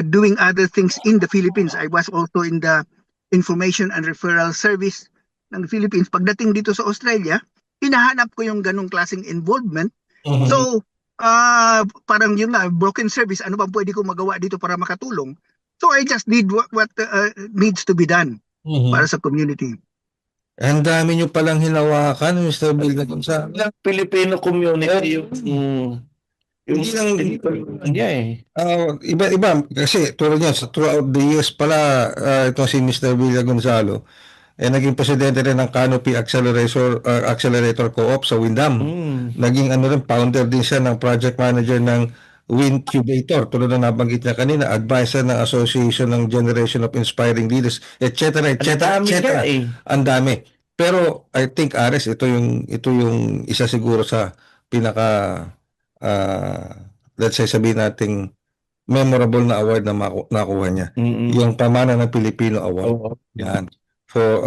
doing other things in the Philippines. I was also in the Information and Referral Service ng Philippines. Pagdating dito sa Australia, hinahanap ko yung ganong klaseng involvement. So, parang yun nga, broken service, ano bang pwede ko magawa dito para makatulong? So, I just did what needs to be done para sa community. Ang dami nyo palang hinawakan, Mr. Bill Gonzalo. Filipino community yung Hindi lang niya eh. Iba kasi tulad niya throughout the years pala ito si Mr. Villa Gonzalo naging presidente rin ng Canopy Accelerator Co-op sa Windham. Naging rin founder din siya ng project manager ng Wincubator, tulad na nabanggit niya kanina, advisor ng Association ng Generation of Inspiring Leaders, etc. Ang dami. Pero I think Ares, ito yung isa siguro sa pinaka let's say sabihin nating memorable na award na nakuha niya. Yung Pamana ng Pilipino Award. Yan. So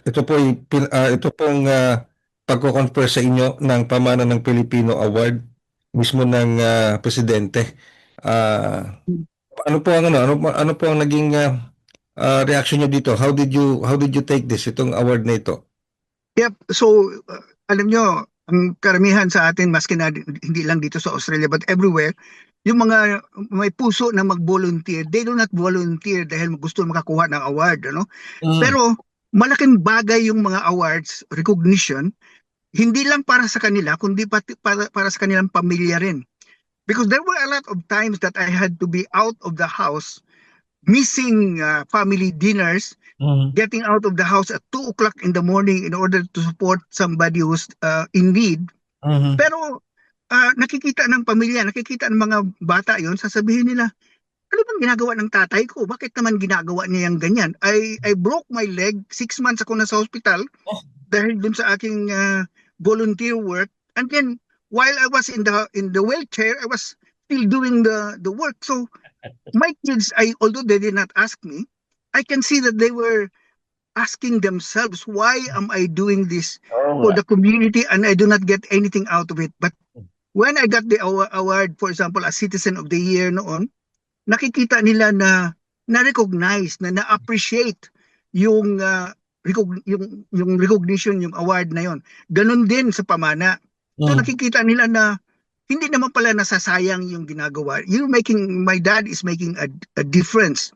ito pong pagko-confer sa inyo ng pamana ng Filipino Award mismo ng presidente. Ano po ang ano po ang naging reaction niyo dito? How did you take this itong award na ito? Yep. So, alam nyo, ang karamihan sa atin, maski na hindi lang dito sa Australia, but everywhere, yung mga may puso na mag-volunteer, they do not volunteer dahil gusto makakuha ng award. Ano? Pero, malaking bagay yung mga awards, recognition, hindi lang para sa kanila, kundi para sa kanilang pamilya rin. Because there were a lot of times that I had to be out of the house, missing family dinners, getting out of the house at 2 o'clock in the morning in order to support somebody who's in need. Pero nakikita ng pamilya, nakikita ng mga bata yon, sasabihin nila, ano bang ginagawa ng tatay ko? Bakit naman ginagawa niya yung ganyan? I broke my leg, 6 months ako na sa hospital dahil dun sa aking volunteer work. And then, while I was in the wheelchair, I was still doing the work. So, my kids, although they did not ask me, I can see that they were asking themselves, why am I doing this for the community and I do not get anything out of it? But when I got the award, for example, as Citizen of the Year noon, nakikita nila na na-recognize, na na-appreciate yung recognition, yung award na yon. Ganon din sa pamana. So nakikita nila na hindi naman pala nasasayang yung ginagawa. My dad is making a difference.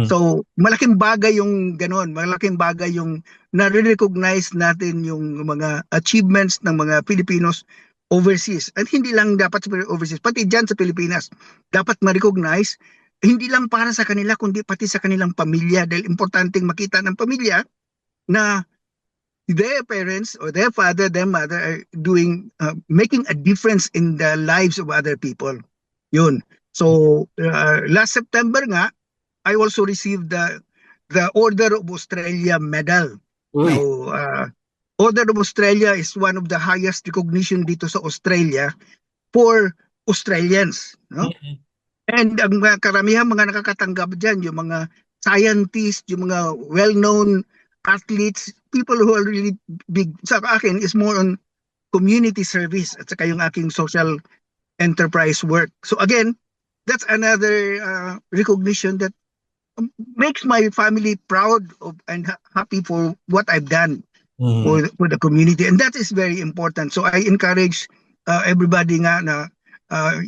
So, malaking bagay yung ganon, malaking bagay yung na-recognize natin yung mga achievements ng mga Filipinos overseas. At hindi lang dapat sa overseas, pati dyan sa Pilipinas, dapat ma-recognize, hindi lang para sa kanila, kundi pati sa kanilang pamilya. Dahil importanteng makita ng pamilya na their parents or their father, their mother are making a difference in the lives of other people. Yun. So, last September nga, I also received the Order of Australia medal. So, Order of Australia is one of the highest recognition dito sa Australia for Australians. No? And ang karamihan mga nakakatanggap dyan, yung mga scientists, yung mga well-known athletes, people who are really big. Sa akin is more on community service at saka yung aking social enterprise work. So again, that's another recognition that makes my family proud of and happy for what I've done for the community, and that is very important. So I encourage everybody nga na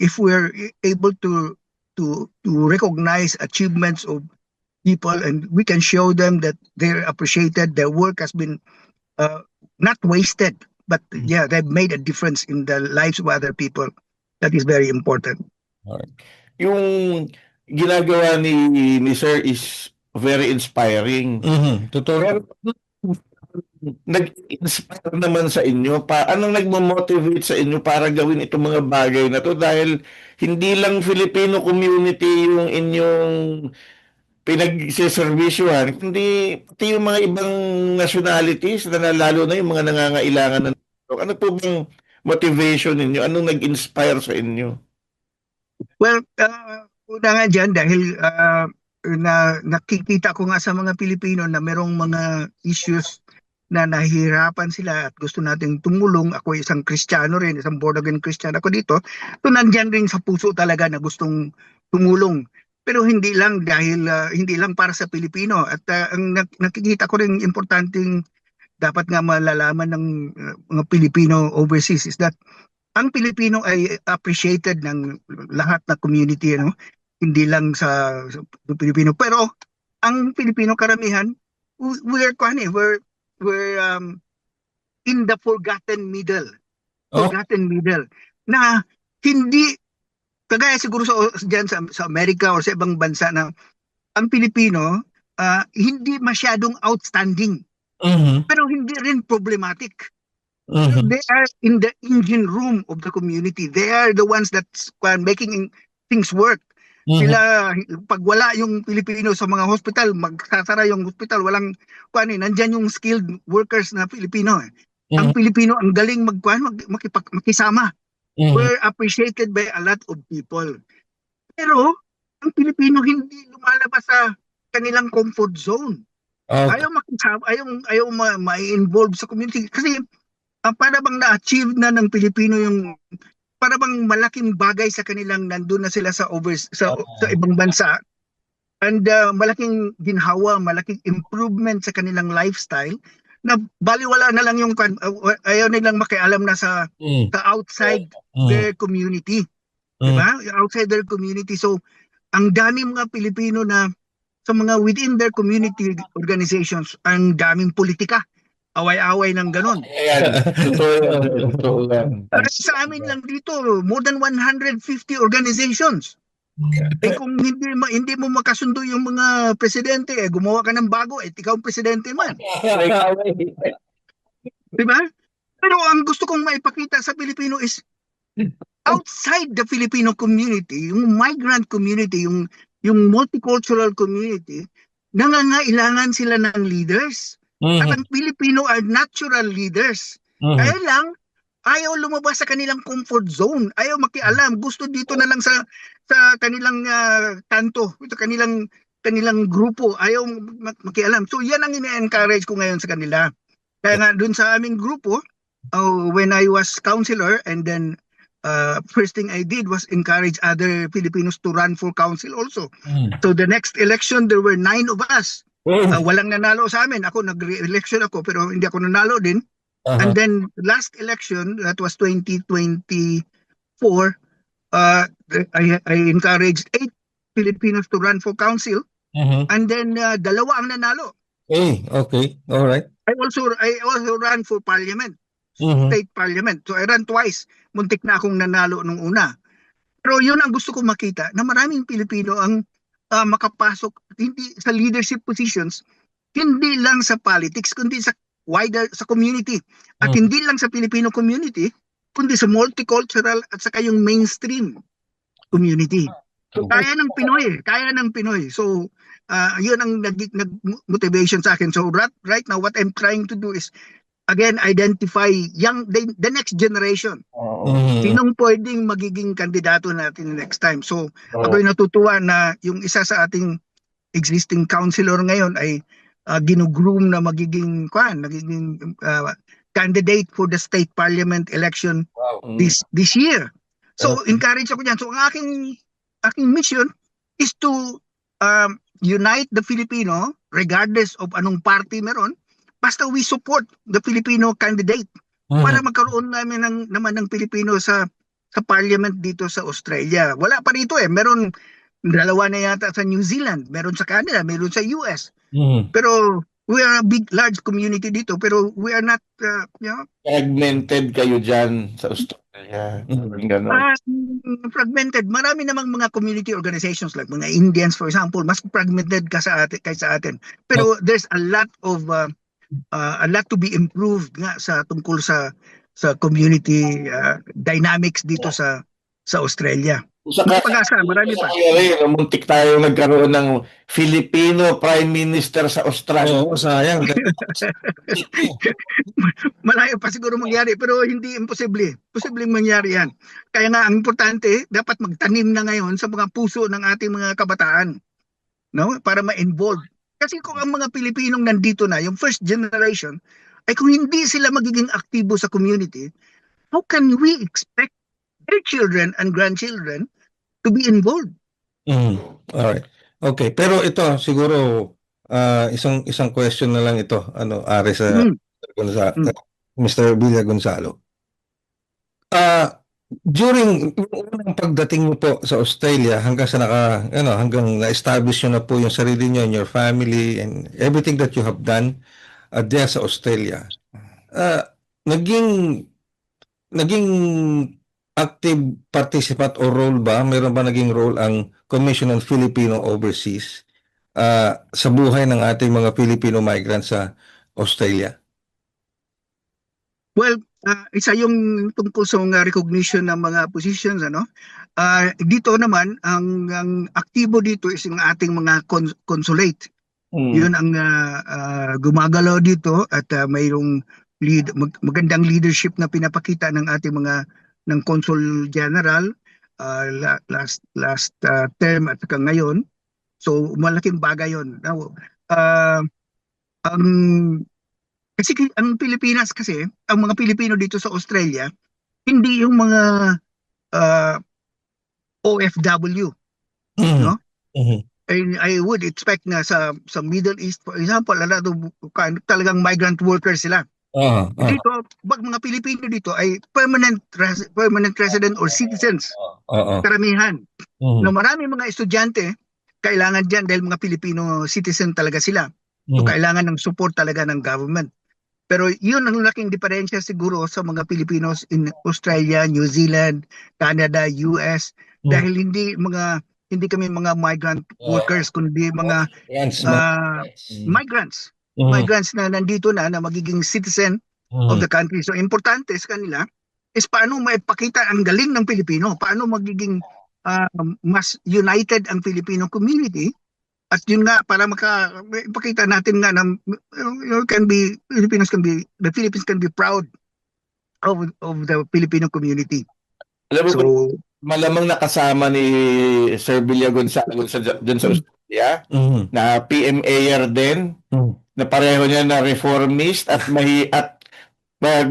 if we're able to recognize achievements of people and we can show them that they're appreciated, their work has been not wasted, but yeah, they've made a difference in the lives of other people. That is very important. Yung ginagawa ni Sir is very inspiring. Totoo. Pero nag-inspire naman sa inyo anong nagmo-motivate sa inyo para gawin itong mga bagay na to, dahil hindi lang Filipino community yung inyong pinagseservisyohan, kundi pati yung mga ibang nationalities na lalo na yung mga nangangailangan ng tulong. Ano po bang motivation ninyo? Anong nag-inspire sa inyo? Well, una nga dyan dahil nakikita ko nga sa mga Pilipino na merong mga issues na nahihirapan sila at gusto nating tumulong. Ako isang Kristiyano rin, isang born-again Christian ako dito. So nandyan rin sa puso talaga na gustong tumulong. Pero hindi lang hindi lang para sa Pilipino. At ang nakikita ko rin importanteng dapat nga malalaman ng mga Pilipino overseas is that ang Pilipino ay appreciated ng lahat na community, no? Hindi lang sa Pilipino. Pero ang Pilipino karamihan, we're in the forgotten middle. Forgotten middle. Na hindi, kagaya siguro dyan sa Amerika o sa ibang bansa na ang Pilipino hindi masyadong outstanding. Pero hindi rin problematic. They are in the engine room of the community. They are the ones that's making things work. Sila, pag wala yung Pilipino sa mga hospital, magsasara yung hospital, walang nandyan yung skilled workers na Pilipino. Ang Pilipino, ang galing makisama. We're appreciated by a lot of people. Pero, ang Pilipino hindi lumalabas sa kanilang comfort zone. Ayaw makisama, ayaw ma-involve sa community. Kasi, para bang na-achieve na ng Pilipino yung para bang malaking bagay sa kanilang nandun na sila sa ibang bansa and malaking ginhawa, malaking improvement sa kanilang lifestyle na baliwala na lang yung ayaw nilang makialam na sa outside their community. Diba? Outside their community. So, ang dami mga Pilipino na sa mga within their community organizations, ang daming politika. Away-away ng ganon. Ayan. Totoo yan. Pero sa amin lang dito, more than 150 organizations. Kung hindi mo makasundo yung mga presidente, gumawa ka ng bago, ikaw ang presidente man. Diba? Pero ang gusto kong maipakita sa Pilipino is outside the Filipino community, yung migrant community, yung multicultural community, nangangailangan sila ng leaders. At ang Pilipino are natural leaders. Kaya lang, ayaw lumabas sa kanilang comfort zone. Ayaw makialam. Gusto dito na lang sa kanilang kanto, sa kanilang grupo. Ayaw makialam. So yan ang ina-encourage ko ngayon sa kanila. Kaya nga dun sa aming grupo, when I was counselor and then first thing I did was encourage other Filipinos to run for council also. So the next election, there were 9 of us. Walang nanalo sa amin. Ako, nag-re-election ako, pero hindi ako nanalo din. And then, last election, that was 2024, I encouraged 8 Filipinos to run for council. And then, 2 ang nanalo. Okay. All right. I also ran for parliament, state parliament. So, I ran twice. Muntik na akong nanalo nung una. Pero yun ang gusto ko makita, na maraming Pilipino ang makapasok hindi sa leadership positions, hindi lang sa politics kundi sa wider sa community at hindi lang sa Filipino community kundi sa multicultural at saka yung mainstream community. So, kaya ng Pinoy. So yun ang nag-motivation sa akin. So right now what I'm trying to do is again identify the next generation. Sinong pwedeng magiging kandidato natin next time. So ako'y natutuwa na yung isa sa ating existing councilor ngayon ay ginugroom na magiging candidate for the state parliament election this year. So encourage ako diyan. So ang aking mission is to unite the Filipino regardless of anong party meron. Basta we support the Filipino candidate para magkaroon naman ng Pilipino sa parliament dito sa Australia. Wala pa rito Meron 2 na yata sa New Zealand, meron sa Canada, meron sa US. Pero we are a large community dito, pero we are not, Fragmented kayo dyan sa Australia. fragmented. Marami namang mga community organizations like mga Indians, for example, mas fragmented kaysa atin. Pero there's a lot to be improved nga tungkol sa community dynamics dito sa Australia. Pag-asa, marami pa. Muntik tayo nagkaroon ng Filipino Prime Minister sa Australia. Sayang. Malayo pa siguro mangyari, pero hindi imposible. Posibleng mangyari yan. Kaya nga, ang importante, dapat magtanim na ngayon sa mga puso ng ating mga kabataan, no? Para ma-involve. Kasi kung ang mga Pilipinong nandito na, yung first generation, ay kung hindi sila magiging aktibo sa community, how can we expect their children and grandchildren to be involved? Alright. Okay, pero ito siguro isang question na lang ito, Ari sa Mr. Villa Gonzalo. During yung unang pagdating mo po sa Australia hanggang sa hanggang na-establish nyo na po yung sarili nyo and your family and everything that you have done there sa Australia, naging active participant o role ba? Meron ba naging role ang Commission on Filipino Overseas sa buhay ng ating mga Filipino migrants sa Australia? Well, isa yung tungkol sa mga recognition ng mga positions, dito naman, ang aktibo dito is yung ating mga consulate. Yun ang gumagalaw dito at mayroong magandang leadership na pinapakita ng ating mga ng Consul General last term at saka ngayon. So malaking bagay yun. Now, Kasi ang Pilipinas kasi, ang mga Pilipino dito sa Australia, hindi yung mga uh, OFW, Mhm. no? Mhm. I would expect na sa Middle East, for example, talagang migrant workers sila. Ah, ah, Dito, pag mga Pilipino dito ay permanent resident or citizens, ah, ah. karamihan. No, Mhm. marami mga estudyante, kailangan diyan dahil mga Pilipino citizen talaga sila. So, Mhm. kailangan ng support talaga ng government. Pero yun ang laking diferensya siguro sa mga Pilipinos in Australia, New Zealand, Canada, US, Mhm. dahil hindi kami mga migrant workers kundi mga Yan, uh, migrants. Mhm. Migrants na nandito na magiging citizen of Mhm. the country. So importante sa kanila is paano maipakita ang galing ng Pilipino, paano magiging uh, mas united ang Filipino community. At yun nga, para ipakita natin nga na the Philippines can be proud of the Filipino community. Alam mo, So, malamang nakasama ni Sir Villa Gonzalo dun sa Australia, Mhm. na PMAer din, Mhm. na pareho niya na reformist at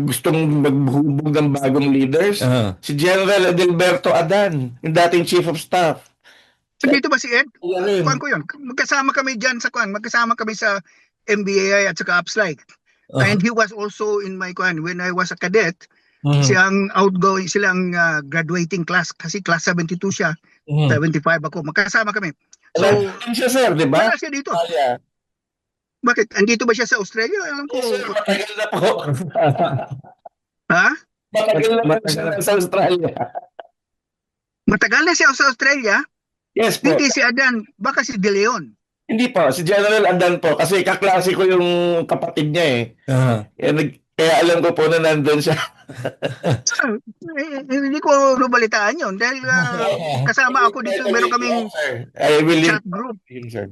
gustong maghubog ng bagong leaders. Ah. Si General Adalberto Adan, yung dating Chief of Staff. dito ba si Ed? Yan rin. Kuan ko yun. Magkasama kami dyan sa kuan. Magkasama kami sa MBAI at saka Upslike. And he was also in my kuan when I was a cadet. Mhm. Siyang outgoing, silang graduating class kasi class 72 siya. Mhm. 75 ako. Magkasama kami. So, Alam siya, sir, di ba? wala siya dito. Kaya. Bakit? Andito ba siya sa Australia? Alam ko. Yes, sir, matagal na po. Ha? Matagal na po siya sa Australia. Matagal na siya sa Australia? Yes po. Hindi si Adan. Baka si De Leon. Hindi po, si General Adan po. Kasi kaklase ko yung kapatid niya eh. Ah. Kaya alam ko po na nandun siya. Hindi ko nabalitaan yun. Dahil kasama ako dito. Meron kaming I will chat link group. you, sir.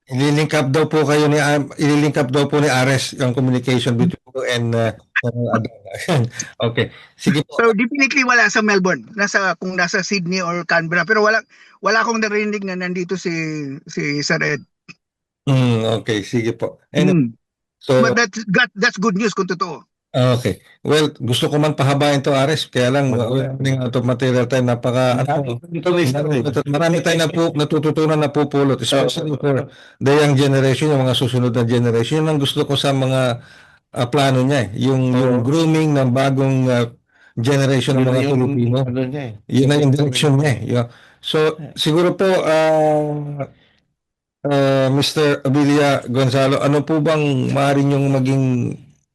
Ililink up daw po kayo ililink up daw po ni Ares yung communication between you and Adan. Okay. Sige po. So definitely wala sa Melbourne. Kung nasa Sydney or Canberra. Pero wala akong narinig na nandito si Sir Ed. Okay, sige po. And so But that's good news kung totoo. okay. Well, gusto ko man pahabain to, Ares, kaya lang we're running out of material time. Marami tayong natututunan na pupulot, especially for the young generation, yung mga susunod na generation. Yun ang gusto ko sa mga plano niya, yung grooming ng bagong generation ng mga Pilipino. Yun na yung direction niya. So, siguro po, Mr. Abilia Gonzalo, ano po bang maaari niyong maging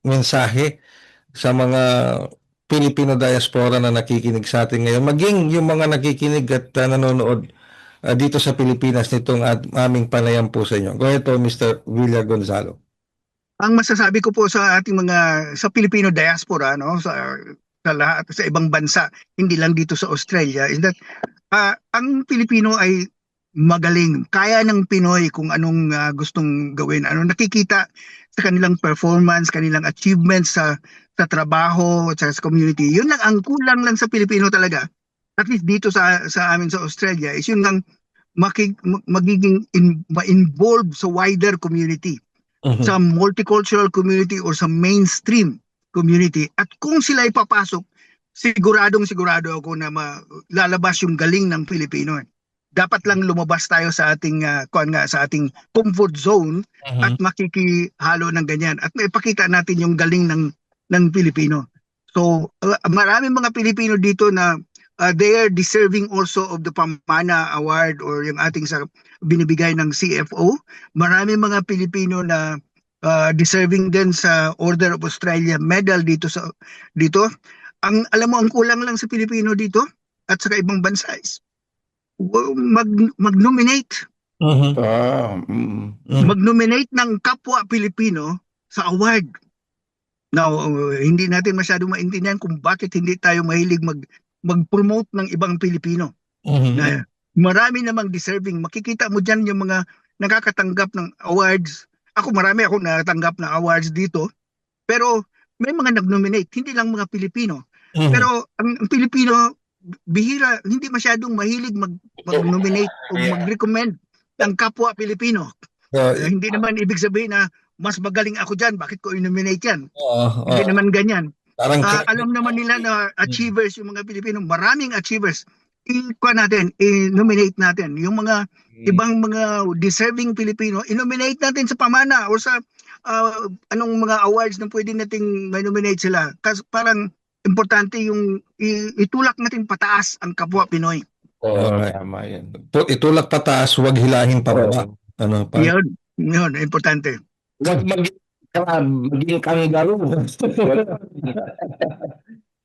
mensahe sa mga Filipino diaspora na nakikinig sa atin ngayon, maging yung mga nakikinig at nanonood dito sa Pilipinas nitong aming panayam po sa inyo. Go ahead po, Mr. Villa Gonzalo. Ang masasabi ko po sa ating sa Filipino diaspora, no, sa lahat sa ibang bansa, hindi lang dito sa Australia, is that ang Pilipino ay magaling. Kaya ng Pinoy kung anong gustong gawin. Nakikita sa kanilang performance, kanilang achievements sa trabaho, sa community. Yun lang ang kulang lang sa Pilipino talaga. At least dito sa amin sa Australia is yun lang magiging ma-involve sa wider community. Sa multicultural community or sa mainstream community. At kung sila ipapasok, sigurado ako na lalabas yung galing ng Pilipino. Dapat lang lumabas tayo sa ating sa ating comfort zone at makikihalo ng ganyan at maipakita natin yung galing ng Pilipino. So maraming mga Pilipino dito na they are deserving also of the Pamana Award or yung ating binibigay ng CFO. Maraming mga Pilipino na deserving din sa Order of Australia medal dito. Alam mo ang kulang lang sa Pilipino dito at sa ibang bansa is mag-nominate. Mag-nominate ng kapwa Pilipino sa award. Now, hindi natin masyadong maintindihan kung bakit hindi tayo mahilig mag-promote ng ibang Pilipino. Na marami namang deserving. Makikita mo dyan yung mga nakakatanggap ng awards. Marami ako nakatanggap ng awards dito. Pero may mga nag-nominate, hindi lang mga Pilipino. Pero ang Pilipino, bihira, hindi masyadong mahilig mag-nominate o mag-recommend ng kapwa Pilipino. Hindi naman ibig sabihin na mas magaling ako dyan, bakit ko i-nominate yan? Oo, Hindi naman ganyan. Parang Alam naman nila na achievers, yung mga Pilipino, maraming achievers. I-nominate natin. Yung mga ibang mga deserving Pilipino, i-nominate natin sa pamana o sa anong mga awards na pwede nating may-nominate sila. Kasi parang importante yung itulak natin pataas ang kapwa Pinoy. Tama yan. Itulak pataas, huwag hilahin pababa. Ano pa? Yun, importante. Huwag maging kangaroo.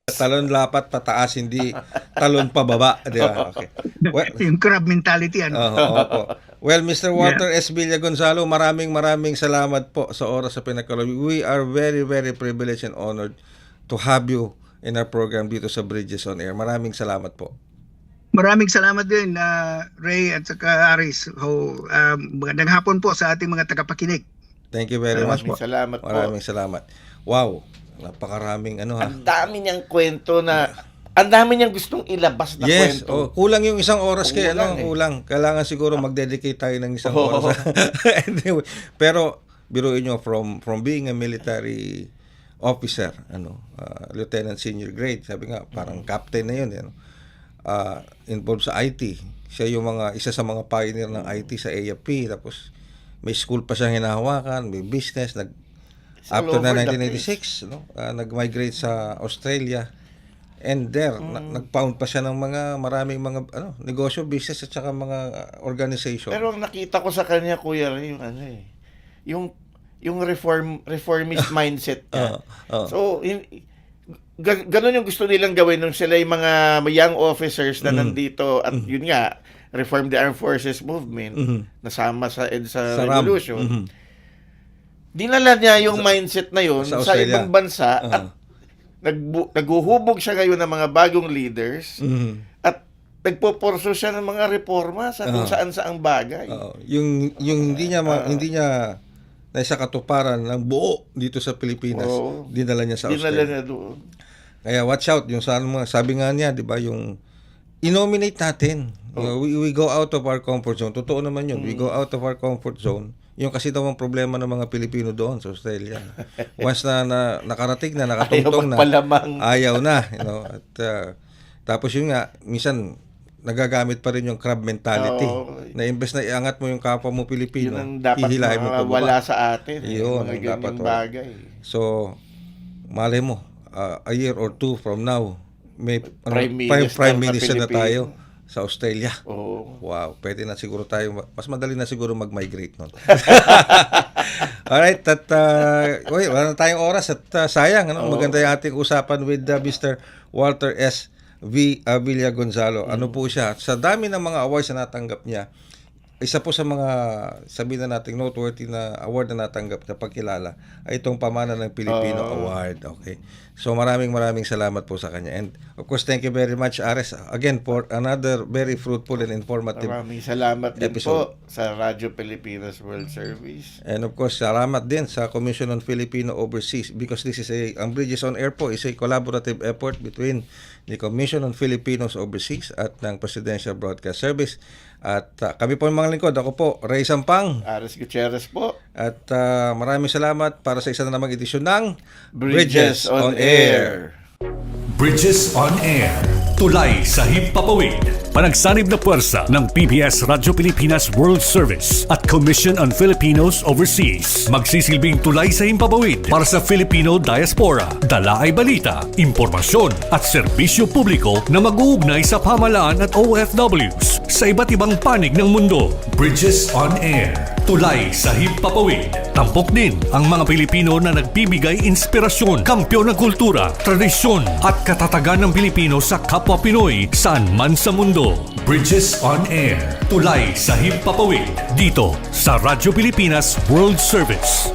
Talon lapat pataas, hindi talon pababa. Di ba? Okay. Well, Yung crab mentality, ano? opo. Well, Mr. Walter S. Villa Gonzalo, maraming salamat po sa oras sa pinagkaloob. We are very, very privileged and honored to have you in our program dito sa Bridges on Air. Maraming salamat po. Maraming salamat din, Ray at saka Aris. Magandang hapon po sa ating mga tagapakinig. Thank you very much po. Salamat po. Maraming salamat. Wow, napakaraming ano ha. Ang dami niyang kwento na, ang dami niyang gustong ilabas na Yes, kwento. kulang yung isang oras kaya Kulang eh. Kailangan siguro mag-dedicate tayo ng isang oras. Anyway, pero biruin nyo from being a military officer, lieutenant senior grade, sabi nga parang captain na yun, involved sa IT. Siya yung isa sa mga pioneer ng IT sa AFP, tapos may school pa siyang hinahawakan, may business, after na 1986, nag-migrate sa Australia. And there, nag-found pa siya ng maraming mga negosyo, business at saka mga organization. Pero ang nakita ko sa kanya, Kuya Ray, yung reformist mindset niya. So, ganun yung gusto nilang gawin nung sila yung mga young officers na nandito at yun nga, Reform the Armed Forces Movement, nasama sa EDSA Revolution. Dinala niya yung mindset na yun sa ibang bansa at naghuhubog siya ngayon ng mga bagong leaders at nagpoporso siya ng mga reforma sa kung saan-saang bagay. Yung hindi niya naisa katuparan ng buo dito sa Pilipinas, dinala niya sa Australia. Dinala niya doon. Kaya watch out yung sabi nga niya, 'di ba, yung i-nominate natin. We go out of our comfort zone. Totoo naman yun. We go out of our comfort zone. Yung kasi daw ang problema ng mga Pilipino doon sa Australia. Once na nakarating na, nakatungtong na, ayaw na. At tapos yun nga, minsan nagagamit pa rin yung crab mentality. Na imbes na iangat mo yung kapwa mo Pilipino, hihilahin mo pa baba. Wala sa atin. Yun, mga dapat bagay. So, malay mo, a year or two from now, may Prime Minister na tayo sa Australia. Wow, pwede na siguro tayo, mas madali na siguro mag-migrate nun. Alright, at wala na tayong oras at sayang, maganda yung ating usapan with Mr. Walter S. Villa Gonzalo. Ano po siya? Sa dami ng mga awards na natanggap niya, isa po sa mga sabihin na nating noteworthy na award na natanggap na pagkilala ay itong Pamana ng Pilipino Award. Okay. So maraming salamat po sa kanya. And of course, thank you very much, Ares, again for another very fruitful and informative maraming salamat din episode po sa Radyo Pilipinas World Service. And of course, salamat din sa Commission on Filipino Overseas because this is ang Bridges on Air po is a collaborative effort between the Commission on Filipinos Overseas at ng Presidential Broadcast Service. At kami po yung mga lingkod. Ako po, Ray Sampang. Ares Gutierrez po. At maraming salamat para sa isa na namang edisyon ng Bridges on Air. Bridges on Air. Tulay sa himpapawid. Panagsanib na puwersa ng PBS Radyo Pilipinas World Service at Commission on Filipinos Overseas. Magsisilbing tulay sa himpapawid para sa Filipino diaspora. Dala ay balita, impormasyon at serbisyo publiko na mag-uugnay sa pamahalaan at OFWs sa iba't ibang panig ng mundo. Bridges on Air. Tulay sa himpapawid. Tampok din ang mga Pilipino na nagbibigay inspirasyon, kampyon ng kultura, tradisyon at katatagan ng Pilipino sa kapwa Pinoy saan man sa mundo. Bridges on Air. Tulay sa himpapawid. Dito sa Radyo Pilipinas World Service.